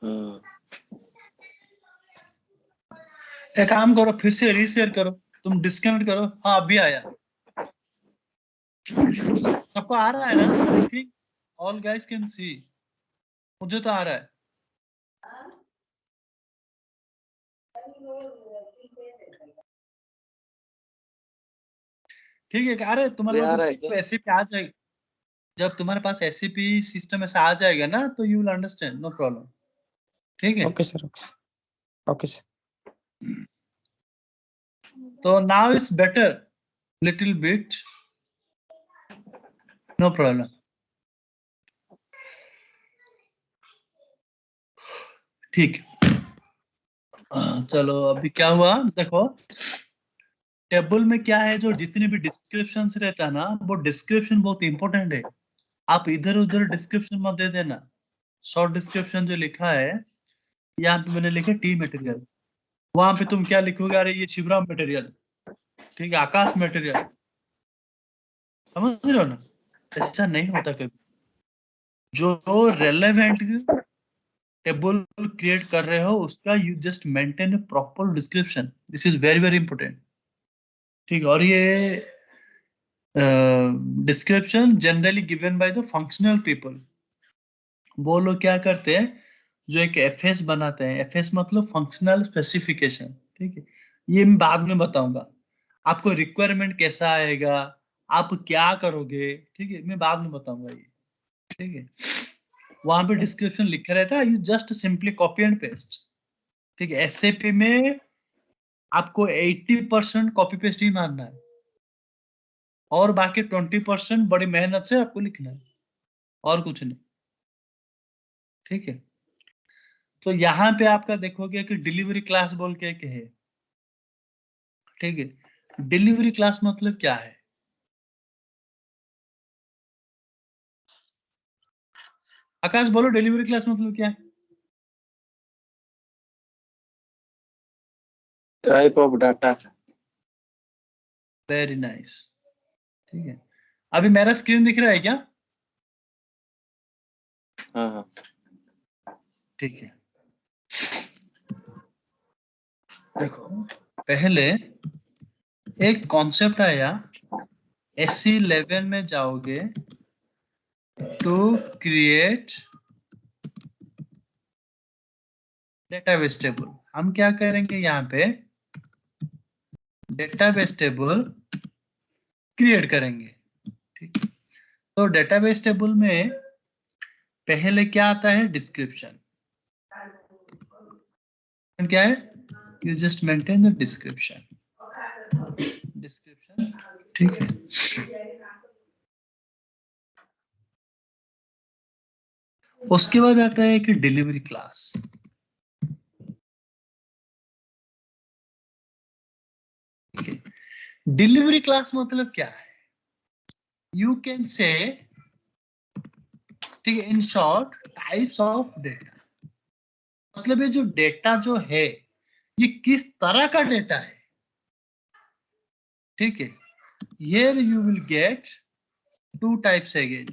हाँ एक काम करो, फिर से रीशेयर करो, तुम डिस्कनेक्ट करो। हाँ अभी आया, सबको आ रहा है ना? I think all guys can see, मुझे तो आ रहा है। ठीक है, अरे तुम्हारे आ लोग रहा है क्या? ऐसे पे आ जाएगा। जब तुम्हारे पास एसएपी सिस्टम ऐसा आ जाएगा ना तो you will understand, no problem. ठीक है, ओके सर, ओके सर। तो now it's better little bit, no problem. ठीक है, चलो अभी क्या हुआ देखो, टेबल में क्या है, जो जितने भी डिस्क्रिप्शन रहता है ना, वो डिस्क्रिप्शन बहुत इंपॉर्टेंट है। आप इधर उधर डिस्क्रिप्शन मत दे देना। शॉर्ट डिस्क्रिप्शन जो लिखा है, यहाँ पे मैंने लिखा टी मटेरियल, वहां पे तुम क्या लिखोगे, अरे ये शिवराम मटेरियल, ठीक है, आकाश मटेरियल, समझ रहे हो ना? ऐसा नहीं होता कभी। जो रेलेवेंट टेबल क्रिएट कर रहे हो उसका you just maintain A proper description, this is very very important. ठीक है, और ये description generally given by the functional people. वो लोग क्या करते हैं, जो एक एफएस बनाते हैं, एफएस मतलब फंक्शनल स्पेसिफिकेशन। ठीक है, ये मैं बाद में बताऊंगा, आपको रिक्वायरमेंट कैसा आएगा, आप क्या करोगे, ठीक है, मैं बाद में बताऊंगा ये। ठीक है, वहां पे डिस्क्रिप्शन लिखा रहता है, you just simply copy and paste. ठीक है, एसएपी में आपको 80% कॉपी पेस्ट ही मारना है, और बाकी 20% बड़ी मेहनत से आपको लिखना है, और कुछ नहीं। ठीक है, तो यहाँ पे आपका देखोगे कि डिलीवरी क्लास बोल के एक है। ठीक है, डिलीवरी क्लास मतलब क्या है? आकाश बोलो, डिलीवरी क्लास मतलब क्या है? Type of data. Very nice. ठीक है, अभी मेरा स्क्रीन दिख रहा है क्या? हाँ हाँ। ठीक है, देखो, पहले एक कॉन्सेप्ट आया, SC11 में जाओगे, टू क्रिएट डेटाबेस टेबल। हम क्या करेंगे, यहाँ पे डेटाबेस टेबल क्रिएट करेंगे। ठीक है, तो डेटाबेस टेबल में पहले क्या आता है, डिस्क्रिप्शन। क्या है, you just maintain the description, description. ठीक है, उसके बाद आता है कि डिलीवरी क्लास। ठीक है, डिलीवरी क्लास मतलब क्या है, यू कैन से, ठीक है, in short types of data. मतलब ये जो डेटा जो है, ये किस तरह का डेटा है। ठीक है, here you will get two types again,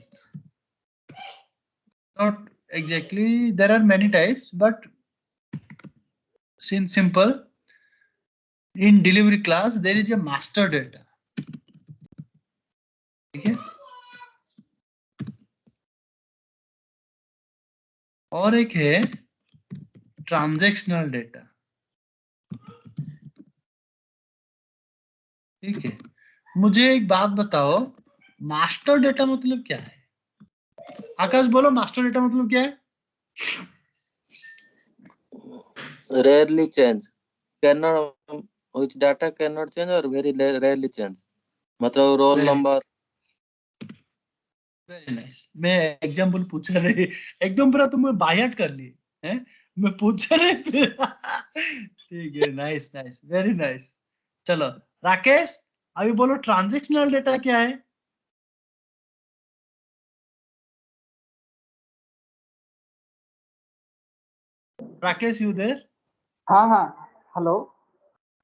not exactly, there are many types, but since simple, in delivery class there is a master data। ठीक है, और एक है ट्रांजैक्शनल डेटा। ठीक है, मुझे एक बात बताओ, मास्टर डेटा मतलब क्या है? आकाश बोलो, मास्टर डेटा मतलब क्या है? Rarely change, cannot, which data cannot change or very rarely change, मतलब roll very number. Very nice. मैं एग्जाम्पल पूछा नहीं, एकदम पूरा तुमने बायट कर लिए हैं, मैं पूछा नहीं। ठीक है, नाइस नाइस, वेरी नाइस। चलो राकेश, अभी बोलो ट्रांजैक्शनल डेटा क्या है? Rakesh you there? हाँ हाँ, हेलो।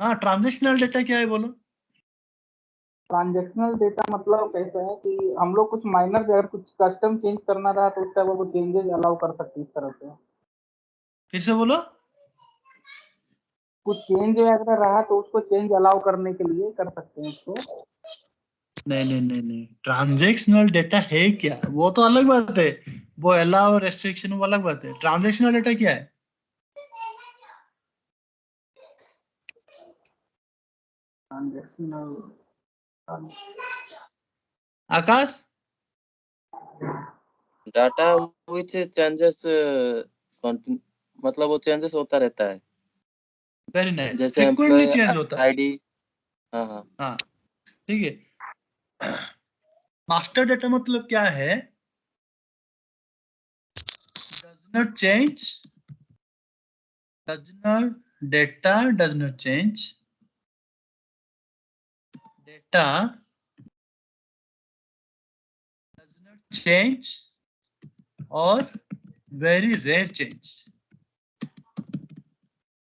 हाँ, ट्रांजैक्शनल डेटा क्या है बोलो? ट्रांजेक्शनल डेटा मतलब कैसा है कि हम लोग कुछ माइनर अगर कुछ कस्टम चेंज करना रहा तो उस टाइप वो चेंजेस अलाउ कर सकते हैं इस तरह से। फिर से बोलो। कुछ चेंज अगर रहा तो उसको चेंज अलाउ करने के लिए कर सकते हैं उसको। नहीं नहीं नहीं नहीं, ट्रांजैक्शनल डेटा है क्या, वो तो अलग बात है। वो अलाउ रेस्ट्रिक्शन वो अलग बात है, ट्रांजैक्शनल डेटा क्या है? Transactional, Akash, data which changes मतलब वो चेंजेस होता रहता है, वेरी नाइस, जैसे फ्रीक्वेंटली एम्प्लॉय चेंज होता है। आईडी। हाँ हाँ हाँ ठीक है। मास्टर डेटा मतलब क्या है? does not change, does not, data does not change, data does not change और very rare change।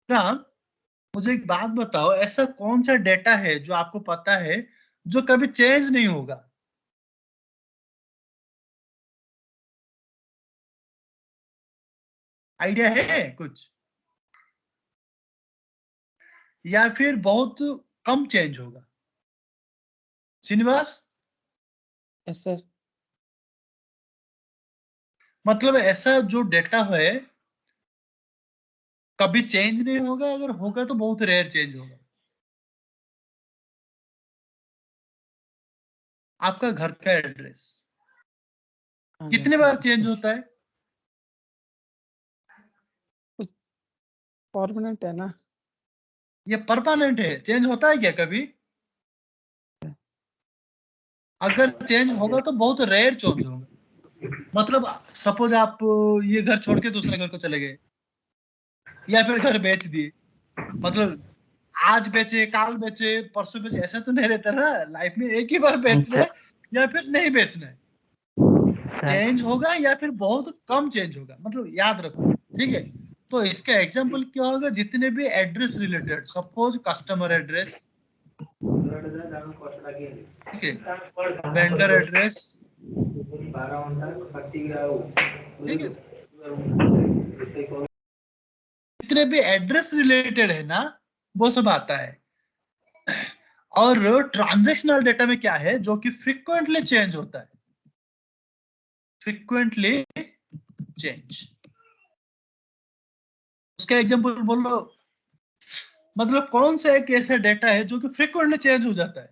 राम, मुझे एक बात बताओ, ऐसा कौन सा डेटा है जो आपको पता है जो कभी चेंज नहीं होगा? आइडिया है कुछ? या फिर बहुत कम चेंज होगा? Srinivas, yes sir. मतलब ऐसा जो डेटा है कभी चेंज नहीं होगा, अगर होगा तो बहुत रेयर चेंज होगा। आपका घर का एड्रेस कितने बार चेंज होता है? परमानेंट है ना। ये परमानेंट है, चेंज होता है क्या कभी? अगर चेंज होगा तो बहुत रेयर चेंज होगा। मतलब सपोज आप ये घर छोड़ के दूसरे घर को चले गए, या फिर घर बेच दिए, मतलब आज बेचे, काल बेचे, परसों बेचे, ऐसा तो नहीं रहता ना लाइफ में, एक ही बार बेचना है या फिर नहीं बेचना है। चेंज होगा या फिर बहुत कम चेंज होगा, मतलब याद रखो, ठीक है? तो इसका एग्जांपल क्या होगा? जितने भी address related, suppose customer address, ठीक है, वेंडर एड्रेस, ठीक है, जितने भी एड्रेस रिलेटेड है ना, वो सब आता है। और ट्रांजैक्शनल डेटा में क्या है जो कि फ्रीक्वेंटली चेंज होता है? फ्रीक्वेंटली चेंज, उसका एग्जांपल बोलो। मतलब कौन सा एक ऐसा डेटा है जो कि फ्रीक्वेंटली चेंज हो जाता है?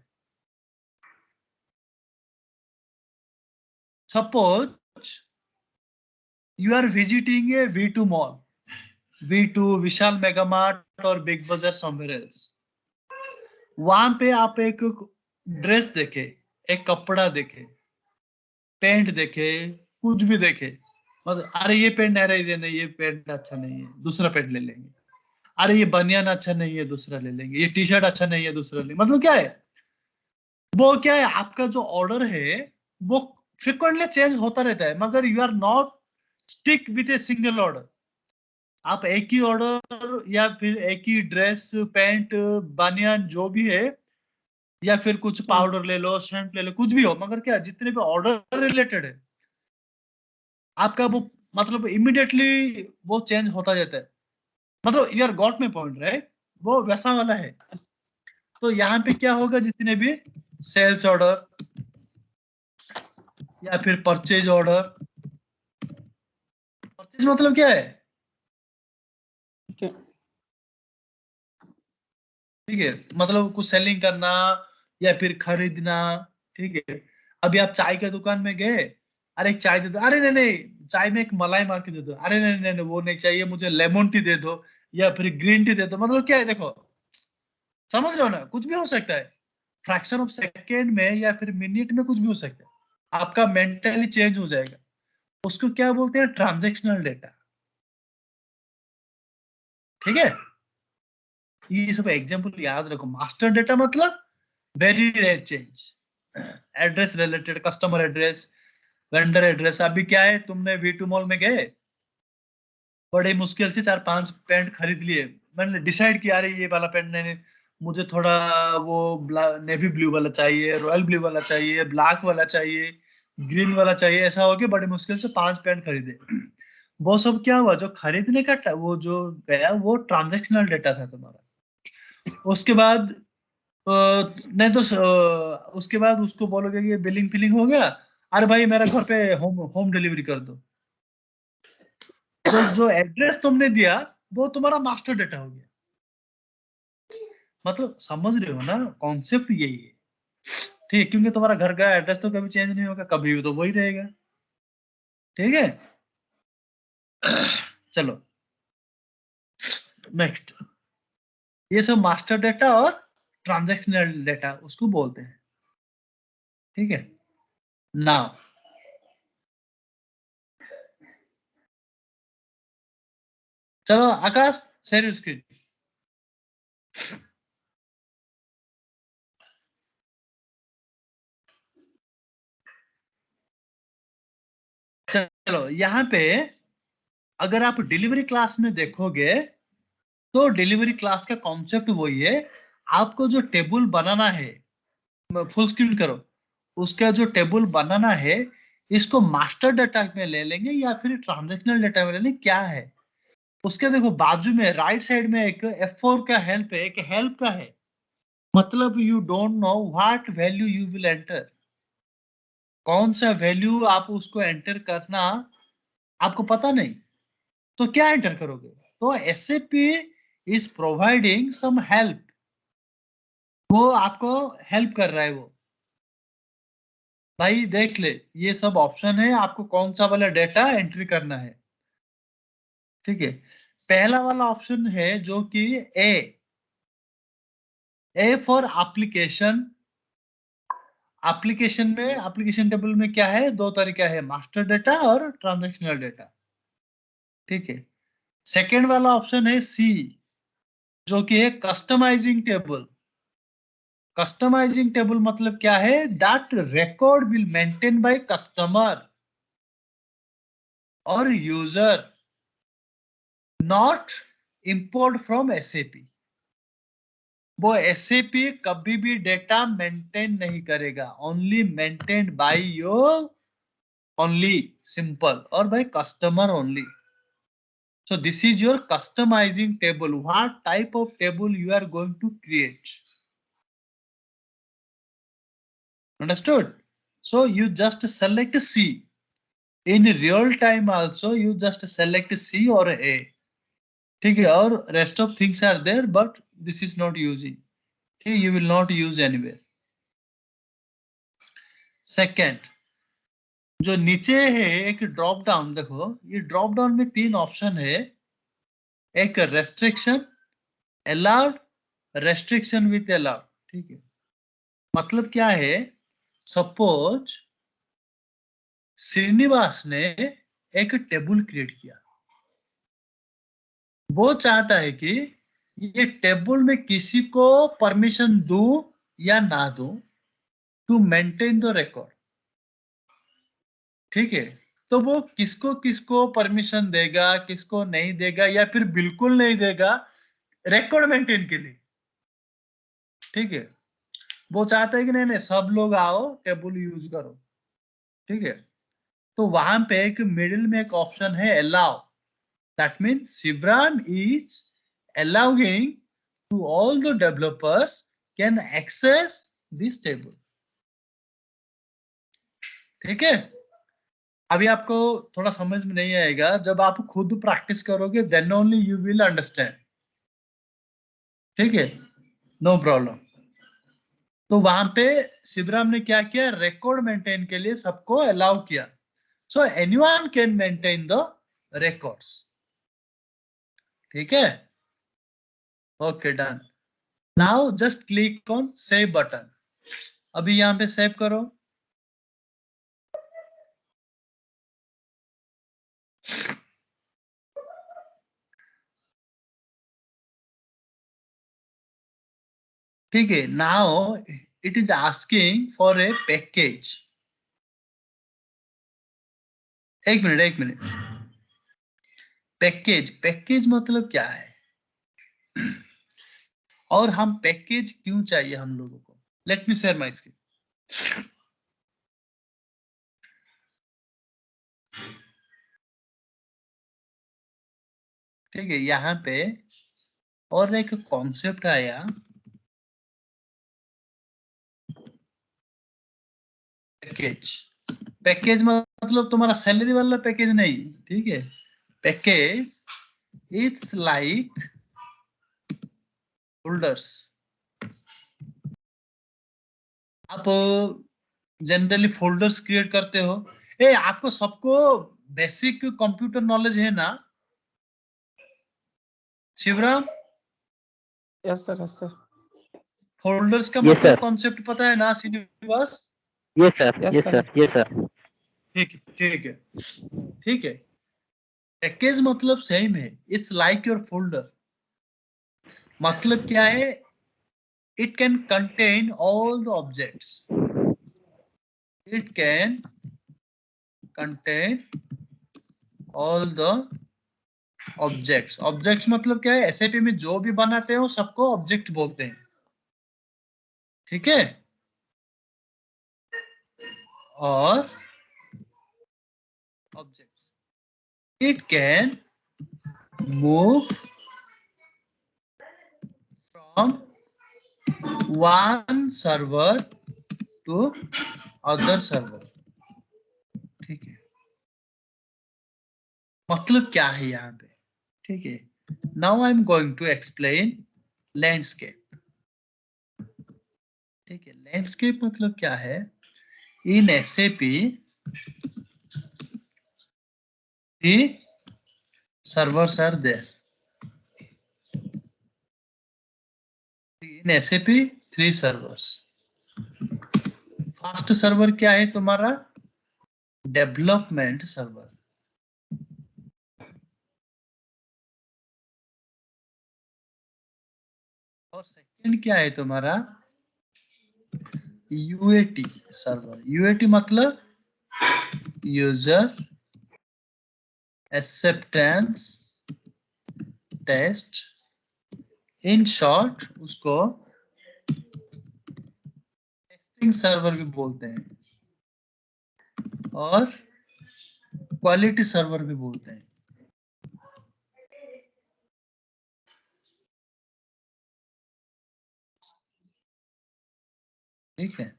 Suppose you are visiting a V2 mall, V2, Vishal mega mart और बिग बाजार समवेयर एल्स। वहां पे आप एक ड्रेस देखे, एक कपड़ा देखे, पेंट देखे, कुछ भी देखे, मतलब अरे ये पेंट, अरे ये नहीं, ये पेंट अच्छा नहीं है, दूसरा पेंट ले लेंगे। अरे ये बनियान अच्छा नहीं है, दूसरा ले लेंगे। ये टी शर्ट अच्छा नहीं है, दूसरा ले। मतलब क्या है वो, क्या है आपका जो ऑर्डर है वो फ्रिक्वेंटली चेंज होता रहता है, मगर you are not stick with a single order. आप एक ही ऑर्डर या फिर एक ही ड्रेस, पैंट, बनियान जो भी है, या फिर कुछ पाउडर ले लो, शैम्प ले लो, कुछ भी हो, मगर क्या जितने भी ऑर्डर रिलेटेड है आपका वो, मतलब इमिडिएटली वो चेंज होता जाता है। मतलब you are got my point, right? वो वैसा वाला है। तो यहाँ पे क्या होगा, जितने भी सेल्स ऑर्डर या फिर परचेज ऑर्डर, परचेज मतलब क्या है? ठीक है, मतलब कुछ सेलिंग करना या फिर खरीदना, ठीक है। अभी आप चाय के दुकान में गए, अरे एक चाय दे दो, अरे नहीं नहीं चाय में एक मलाई मार के दे दो, अरे नहीं नहीं नहीं वो नहीं चाहिए मुझे, लेमन टी दे दो या फिर ग्रीन टी दे दो। मतलब क्या है देखो, समझ रहे हो ना, कुछ भी हो सकता है, फ्रैक्शन ऑफ सेकेंड में या फिर मिनट में कुछ भी हो सकता है। आपका मेंटली चेंज हो जाएगा। उसको क्या बोलते हैं? ट्रांजैक्शनल डेटा, ठीक है। ये सब एग्जांपल याद रखो। मास्टर डेटा मतलब very rare change, address related, customer address, vendor address. अभी क्या है, तुमने V2 मॉल में गए, बड़े मुश्किल से 4-5 पैंट खरीद लिए, मैंने डिसाइड किया अरे ये वाला पैंट नहीं, नहीं मुझे थोड़ा वो नेवी ब्लू वाला चाहिए, रॉयल ब्लू वाला चाहिए, ब्लैक वाला चाहिए, ग्रीन वाला चाहिए, ऐसा हो गया बड़े मुश्किल से 5 पैंट खरीदे। वो सब क्या हुआ, जो खरीदने का वो जो गया वो ट्रांजैक्शनल डेटा था तुम्हारा। उसके बाद नहीं तो उसके बाद उसको बोलोगे कि बिलिंग फिलिंग हो गया, अरे भाई मेरा घर पे होम होम डिलीवरी कर दो। तो जो एड्रेस तुमने दिया वो तुम्हारा मास्टर डेटा हो गया। मतलब समझ रहे हो ना, कॉन्सेप्ट यही है, ठीक है? क्योंकि तुम्हारा घर का एड्रेस तो कभी चेंज नहीं होगा, कभी भी तो वही रहेगा, ठीक है। चलो नेक्स्ट, ये सब मास्टर डेटा और ट्रांजैक्शनल डेटा उसको बोलते हैं। ठीक है। नाउ चलो आकाश शेयर स्क्रीन। चलो यहाँ पे अगर आप डिलीवरी क्लास में देखोगे तो डिलीवरी क्लास का कॉन्सेप्ट वही है। आपको जो टेबल बनाना है, फुल स्क्रीन करो, उसका जो टेबल बनाना है इसको मास्टर डेटा में ले लेंगे या फिर ट्रांजैक्शनल डेटा में ले लेंगे, क्या है उसके देखो बाजू में राइट साइड में एक F4 का हेल्प है, एक हेल्प का है, मतलब you don't know what value you will enter, कौन सा वैल्यू आप उसको एंटर करना आपको पता नहीं, तो क्या एंटर करोगे। तो SAP is providing some help, वो आपको हेल्प कर रहा है। वो भाई देख ले ये सब ऑप्शन है, आपको कौन सा वाला डेटा एंट्री करना है। ठीक है। पहला वाला ऑप्शन है जो कि ए फॉर एप्लीकेशन। एप्लीकेशन में एप्लीकेशन टेबल में क्या है, दो तरीका है, मास्टर डेटा और ट्रांजैक्शनल डेटा। ठीक है। सेकेंड वाला ऑप्शन है सी जो कि है कस्टमाइजिंग टेबल। कस्टमाइजिंग टेबल मतलब क्या है, that record will maintain by customer और user, not import from SAP। वो SAP कभी भी डेटा मेंटेन नहीं करेगा, only maintain by your only simple और by customer only. So this is your customizing table. What type of table you are going to create? Understood? So you just select C. In real time also you just select C or A. ठीक है, और rest of things are there but this is not using. Okay, you will not use anywhere. Second, जो नीचे है एक drop down, देखो ये drop down में तीन ऑप्शन है, एक restriction, allowed, restriction with allowed. ठीक है, मतलब क्या है, सपोज श्रीनिवास ने एक टेबल क्रिएट किया, वो चाहता है कि ये टेबल में किसी को परमिशन दूं या ना दूं टू मेंटेन द रिकॉर्ड। ठीक है, तो वो किसको किसको परमिशन देगा, किसको नहीं देगा या फिर बिल्कुल नहीं देगा रिकॉर्ड मेंटेन के लिए। ठीक है, वो चाहता है कि नहीं नहीं सब लोग आओ टेबल यूज करो। ठीक है, तो वहां पे एक मिडिल में एक ऑप्शन है allow, that means Shivaram is allowing to all the developers can access this table। ठीक है, अभी आपको थोड़ा समझ में नहीं आएगा, जब आप खुद प्रैक्टिस करोगे then only you will understand. ठीक है, नो प्रॉब्लम। तो वहां पे शिवराम ने क्या किया, रिकॉर्ड मेंटेन के लिए सबको अलाउ किया। So anyone can maintain the records. ठीक है, okay done. Now just click on save button. अभी यहां पे सेव करो। ठीक है, now it is asking for a package. एक मिनट, पैकेज, पैकेज मतलब क्या है और हम पैकेज क्यों चाहिए हम लोगों को। Late me share my screen. ठीक है, यहाँ पे और एक कॉन्सेप्ट आया, पैकेज। पैकेज मतलब तुम्हारा सैलरी वाला पैकेज नहीं। ठीक है, पैकेज इट्स लाइक फोल्डर्स। आप जनरली फोल्डर्स क्रिएट करते हो, आपको सबको बेसिक कंप्यूटर नॉलेज है ना Shivaram? Yes sir, yes sir, folders का Yes, मतलब sir. कॉन्सेप्ट पता है ना Srinivas? Yes, sir. Yes Yes, sir, sir. Yes, sir. ठीक है, ठीक है, ठीक है। पैकेज मतलब सेम है, इट्स लाइक योर फोल्डर। मतलब क्या है? It can contain all the objects, it can contain all the objects. Objects मतलब क्या है? एसएपी में जो भी बनाते हो सबको ऑब्जेक्ट बोलते हैं, ठीक है? और objects, it can move from one server to other server, ठीक है? मतलब क्या है यहाँ पे, ठीक है? Now I am going to explain landscape, ठीक है? लैंडस्केप मतलब क्या है? In SAP the servers are there. In SAP 3 servers. First server क्या है तुम्हारा? Development server. और सेकंड क्या है तुम्हारा? UAT server. यूएटी मतलब user acceptance test, in short उसको टेस्टिंग सर्वर भी बोलते हैं और क्वालिटी सर्वर भी बोलते हैं, ठीक है?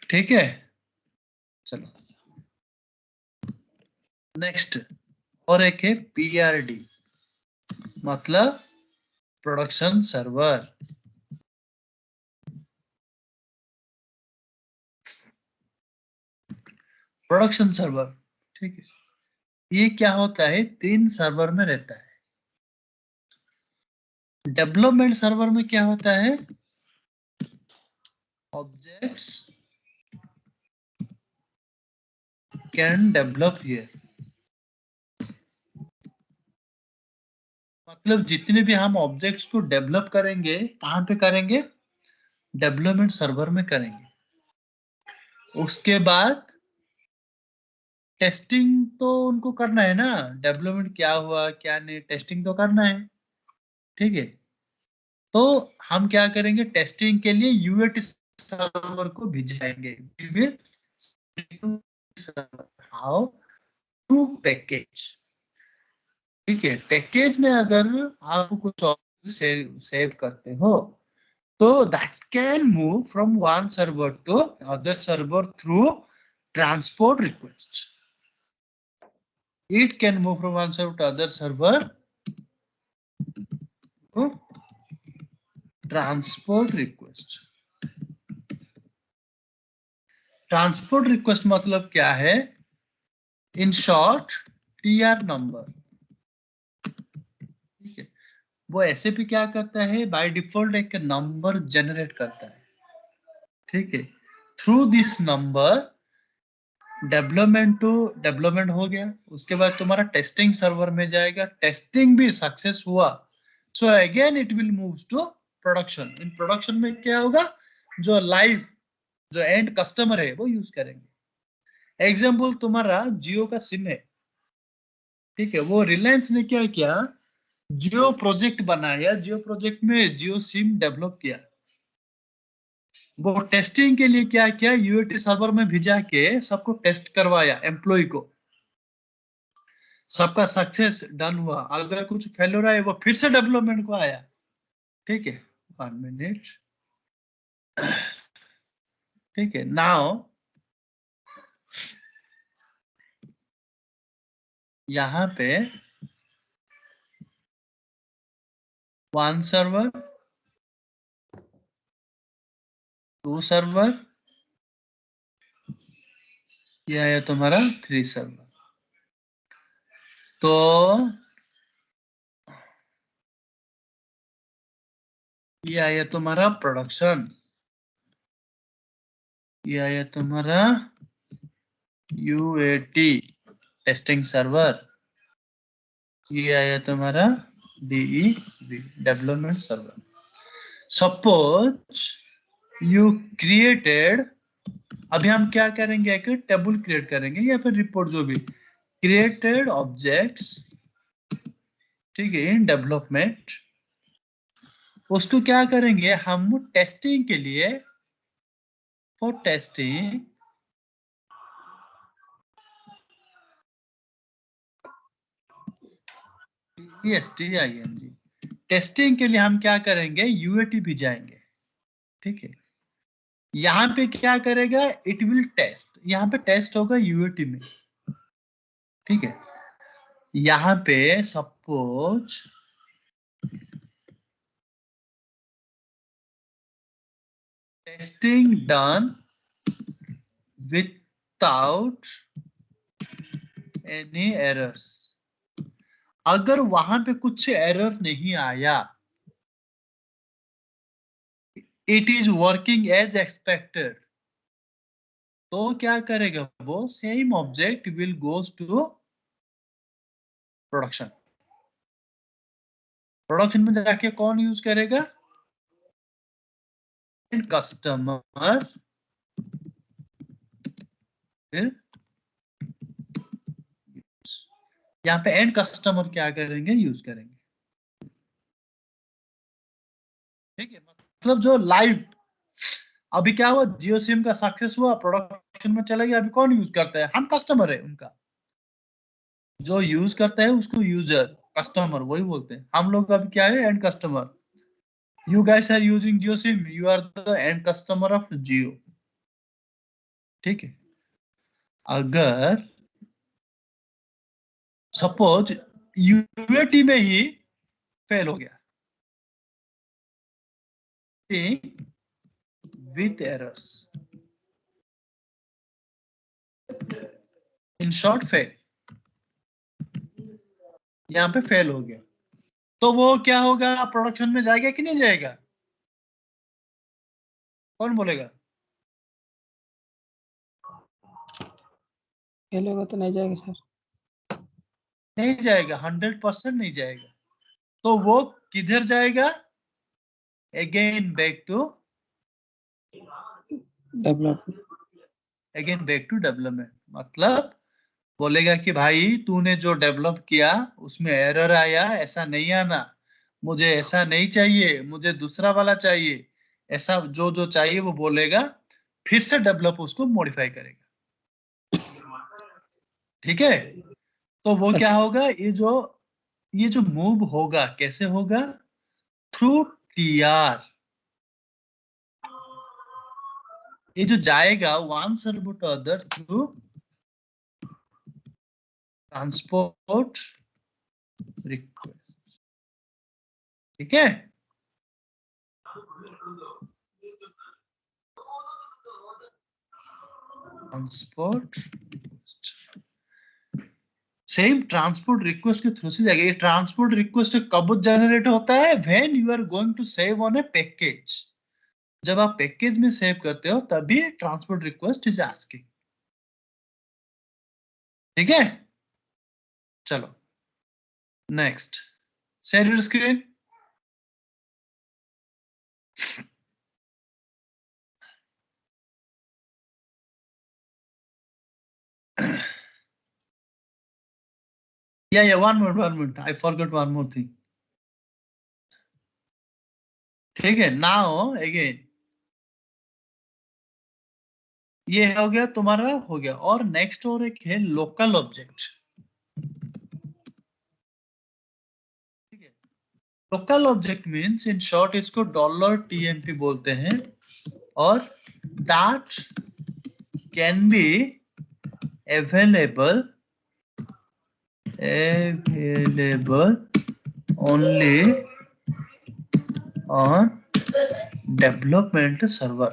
ठीक है, चलो नेक्स्ट। और एक है पीआरडी, मतलब प्रोडक्शन सर्वर। प्रोडक्शन सर्वर, ठीक है? ये क्या होता है? 3 सर्वर में रहता है। डेवलपमेंट सर्वर में क्या होता है? ऑब्जेक्ट्स कैन डेवलप हियर, मतलब जितने भी हम ऑब्जेक्ट्स को डेवलप करेंगे कहां पे करेंगे? डेवलपमेंट सर्वर में करेंगे। उसके बाद टेस्टिंग तो उनको करना है ना, डेवलपमेंट क्या हुआ क्या नहीं, टेस्टिंग तो करना है, ठीक है? तो हम क्या करेंगे? टेस्टिंग के लिए यूएटी सर्वर को भिजाएंगे। हाउ टू पैकेज, ठीक है? पैकेज में अगर आप कुछ सेव करते हो तो that can move from one server to other server through transport request. It can move from one server to other server through transport request. Transport request मतलब क्या है? इन शॉर्ट टीआर नंबर, ठीक है? वो SAP क्या करता है? By default एक नंबर जनरेट करता है, ठीक है? Through this number development to development हो गया, उसके बाद तुम्हारा टेस्टिंग सर्वर में जाएगा, टेस्टिंग भी सक्सेस हुआ, so again it will move to production. In production में क्या होगा? जो लाइव जो एंड कस्टमर है वो यूज करेंगे। एग्जाम्पल तुम्हारा जियो का सिम है, ठीक है? वो रिलायंस ने क्या किया? जियो प्रोजेक्ट बनाया, जियो प्रोजेक्ट में जियो सिम डेवलप किया। वो टेस्टिंग के लिए क्या किया? यूएटी सर्वर में भिजा के सबको टेस्ट करवाया, एम्प्लॉय को। सबका सक्सेस डन हुआ, अगर कुछ फेल्योर आए वो फिर से डेवलपमेंट को आया, ठीक है? 1 मिनट, ठीक है? नाउ यहाँ पे 1 सर्वर 2 सर्वर, ये आया तुम्हारा 3 सर्वर। तो ये आया तुम्हारा प्रोडक्शन, ये आया तुम्हारा UAT टेस्टिंग सर्वर, ये आया तुम्हारा DEV development server. Suppose you created, अभी हम क्या करेंगे, एक टेबल क्रिएट करेंगे या फिर रिपोर्ट, जो भी क्रिएटेड ऑब्जेक्ट्स, ठीक है, इन डेवलपमेंट, उसको क्या करेंगे हम टेस्टिंग के लिए, फॉर टेस्टिंग TESTING, टेस्टिंग के लिए हम क्या करेंगे, UAT भी जाएंगे, ठीक है। यहाँ पे क्या करेगा, इट विल टेस्ट, यहाँ पे टेस्ट होगा UAT में, ठीक है। यहाँ पे suppose testing done without any errors, अगर वहां पे कुछ एरर नहीं आया, it is working as expected, तो क्या करेगा वो, same object will goes to production. Production में जाके कौन यूज करेगा, एंड कस्टमर, यहाँ पे एंड कस्टमर क्या करेंगे, यूज करेंगे, ठीक है। मतलब जो लाइव अभी क्या हुआ, जियो सिम का सक्सेस हुआ, प्रोडक्शन में चला गया, अभी कौन यूज करता है, हम कस्टमर है उनका, जो यूज करता है उसको यूजर, कस्टमर वही बोलते हैं, हम लोग अभी क्या है, end customer. You guys are using Jio SIM, you are the end customer of Jio, ठीक है। अगर सपोज UAT में ही फेल हो गया with errors, in short fail, यहाँ पे फेल हो गया, तो वो क्या होगा, प्रोडक्शन में जाएगा कि नहीं जाएगा, कौन बोलेगा, फेल होगा तो नहीं जाएगा सर। नहीं जाएगा, 100% नहीं जाएगा। तो वो किधर जाएगा, again back to development. Again back to development, मतलब बोलेगा कि भाई तूने जो डेवलप किया उसमें एरर आया, ऐसा नहीं आना, मुझे ऐसा नहीं चाहिए, मुझे दूसरा वाला चाहिए, ऐसा जो जो चाहिए वो बोलेगा, फिर से डेवलप उसको मॉडिफाई करेगा, ठीक है। तो वो क्या होगा, ये जो मूव होगा कैसे होगा, थ्रू TR, ये जो जाएगा one server to other through transport request, ठीक है। ट्रांसपोर्ट सेम ट्रांसपोर्ट रिक्वेस्ट के थ्रू से जाएगा। ये ट्रांसपोर्ट रिक्वेस्ट कब जनरेट होता है, when you are going to save on a package, जब आप पैकेज में सेव करते हो तभी ट्रांसपोर्ट रिक्वेस्ट इज आस्किंग, ठीक है। चलो next, share your screen. Yeah, one minute, I forgot one more thing. ठीक है, now again ये हो गया तुम्हारा, हो गया, और नेक्स्ट और एक है लोकल ऑब्जेक्ट, ठीक है। Local object means in short इसको $TMP बोलते हैं, और that can be available only on development server,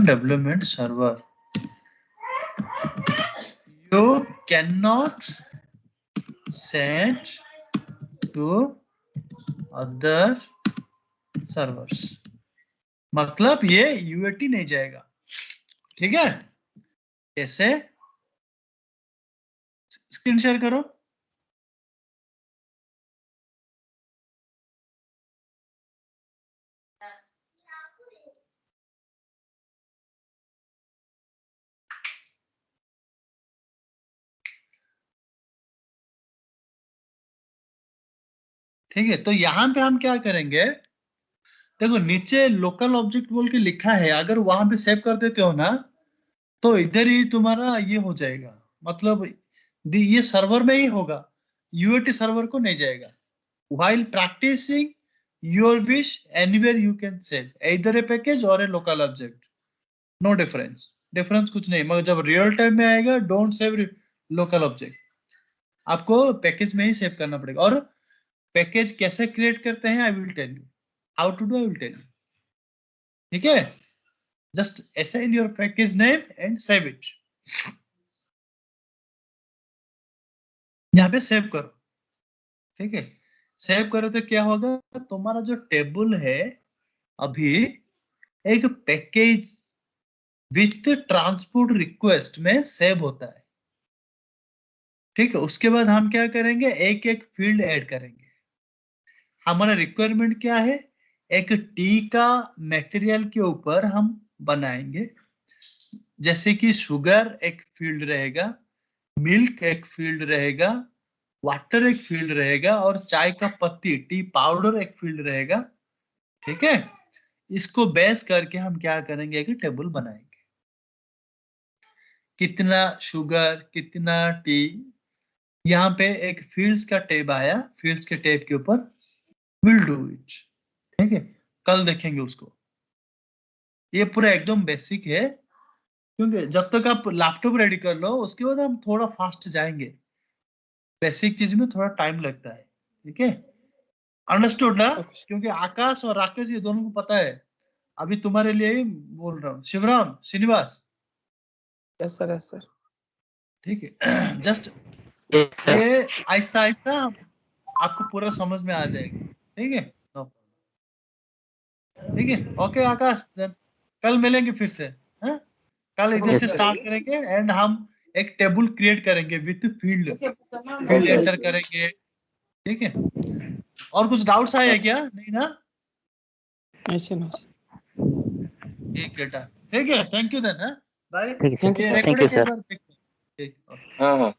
development server. You cannot send to other servers. मतलब ये UAT नहीं जाएगा, ठीक है। कैसे? स्क्रीन शेयर करो। ठीक है, तो यहां पे हम क्या करेंगे, देखो नीचे लोकल ऑब्जेक्ट बोल के लिखा है, अगर वहां पे सेव कर देते हो ना तो इधर ही तुम्हारा ये हो जाएगा, मतलब ये सर्वर में ही होगा, यूएटी सर्वर को नहीं जाएगा। while practicing your wish anywhere you can save either a package or a local object, no difference कुछ नहीं, मगर जब रियल टाइम में आएगा डोंट सेव लोकल ऑब्जेक्ट, आपको पैकेज में ही सेव करना पड़ेगा। और पैकेज कैसे क्रिएट करते हैं I will tell you, how to do I will tell you, ठीक है। Just assign your package name and save it, यहाँ पे सेव करो, ठीक है। सेव करो तो क्या होगा, तुम्हारा जो टेबल है अभी एक पैकेज विथ ट्रांसपोर्ट रिक्वेस्ट में सेव होता है, ठीक है। उसके बाद हम क्या करेंगे, एक एक फील्ड ऐड करेंगे। हमारा रिक्वायरमेंट क्या है, एक टी का मटेरियल के ऊपर हम बनाएंगे, जैसे कि शुगर एक फील्ड रहेगा, मिल्क एक फील्ड रहेगा, वाटर एक फील्ड रहेगा, और चाय का पत्ती टी पाउडर एक फील्ड रहेगा, ठीक है। इसको बेस करके हम क्या करेंगे, एक टेबल बनाएंगे, कितना शुगर कितना टी, यहाँ पे एक फील्ड्स का टैब आया, फील्ड्स के टैब के ऊपर विल डू इट, ठीक है। कल देखेंगे उसको, ये पूरा एकदम बेसिक है, क्योंकि जब तक आप लैपटॉप रेडी कर लो उसके बाद हम थोड़ा फास्ट जाएंगे, बेसिक चीज में थोड़ा टाइम लगता है, ठीक है। अंडरस्टूड ना, क्योंकि आकाश और राकेश ये दोनों को पता है, अभी तुम्हारे लिए ही बोल रहा हूँ। Shivaram Srinivas, yes sir, yes sir. ठीक है। Just Yes, sir. ये आहिस्ता आहिस्ता आपको पूरा समझ में आ जाएगा, ठीक है। No problem. ठीक है, ओके आकाश, then कल मिलेंगे फिर से, हाँ? कल इधर से Yes, sir. स्टार्ट करेंगे एंड हम एक टेबल क्रिएट करेंगे विथ फील्ड, फील्ड एंटर करेंगे, ठीक है। और कुछ डाउट्स आए हैं क्या? नहीं ना? ऐसे ना ठीक है, ठीक है, thank you then, bye. Thank you, sir. Thank you, sir. ये Thank you, recording sir. एक बार देख लो। ठीक, okay. हाँ हाँ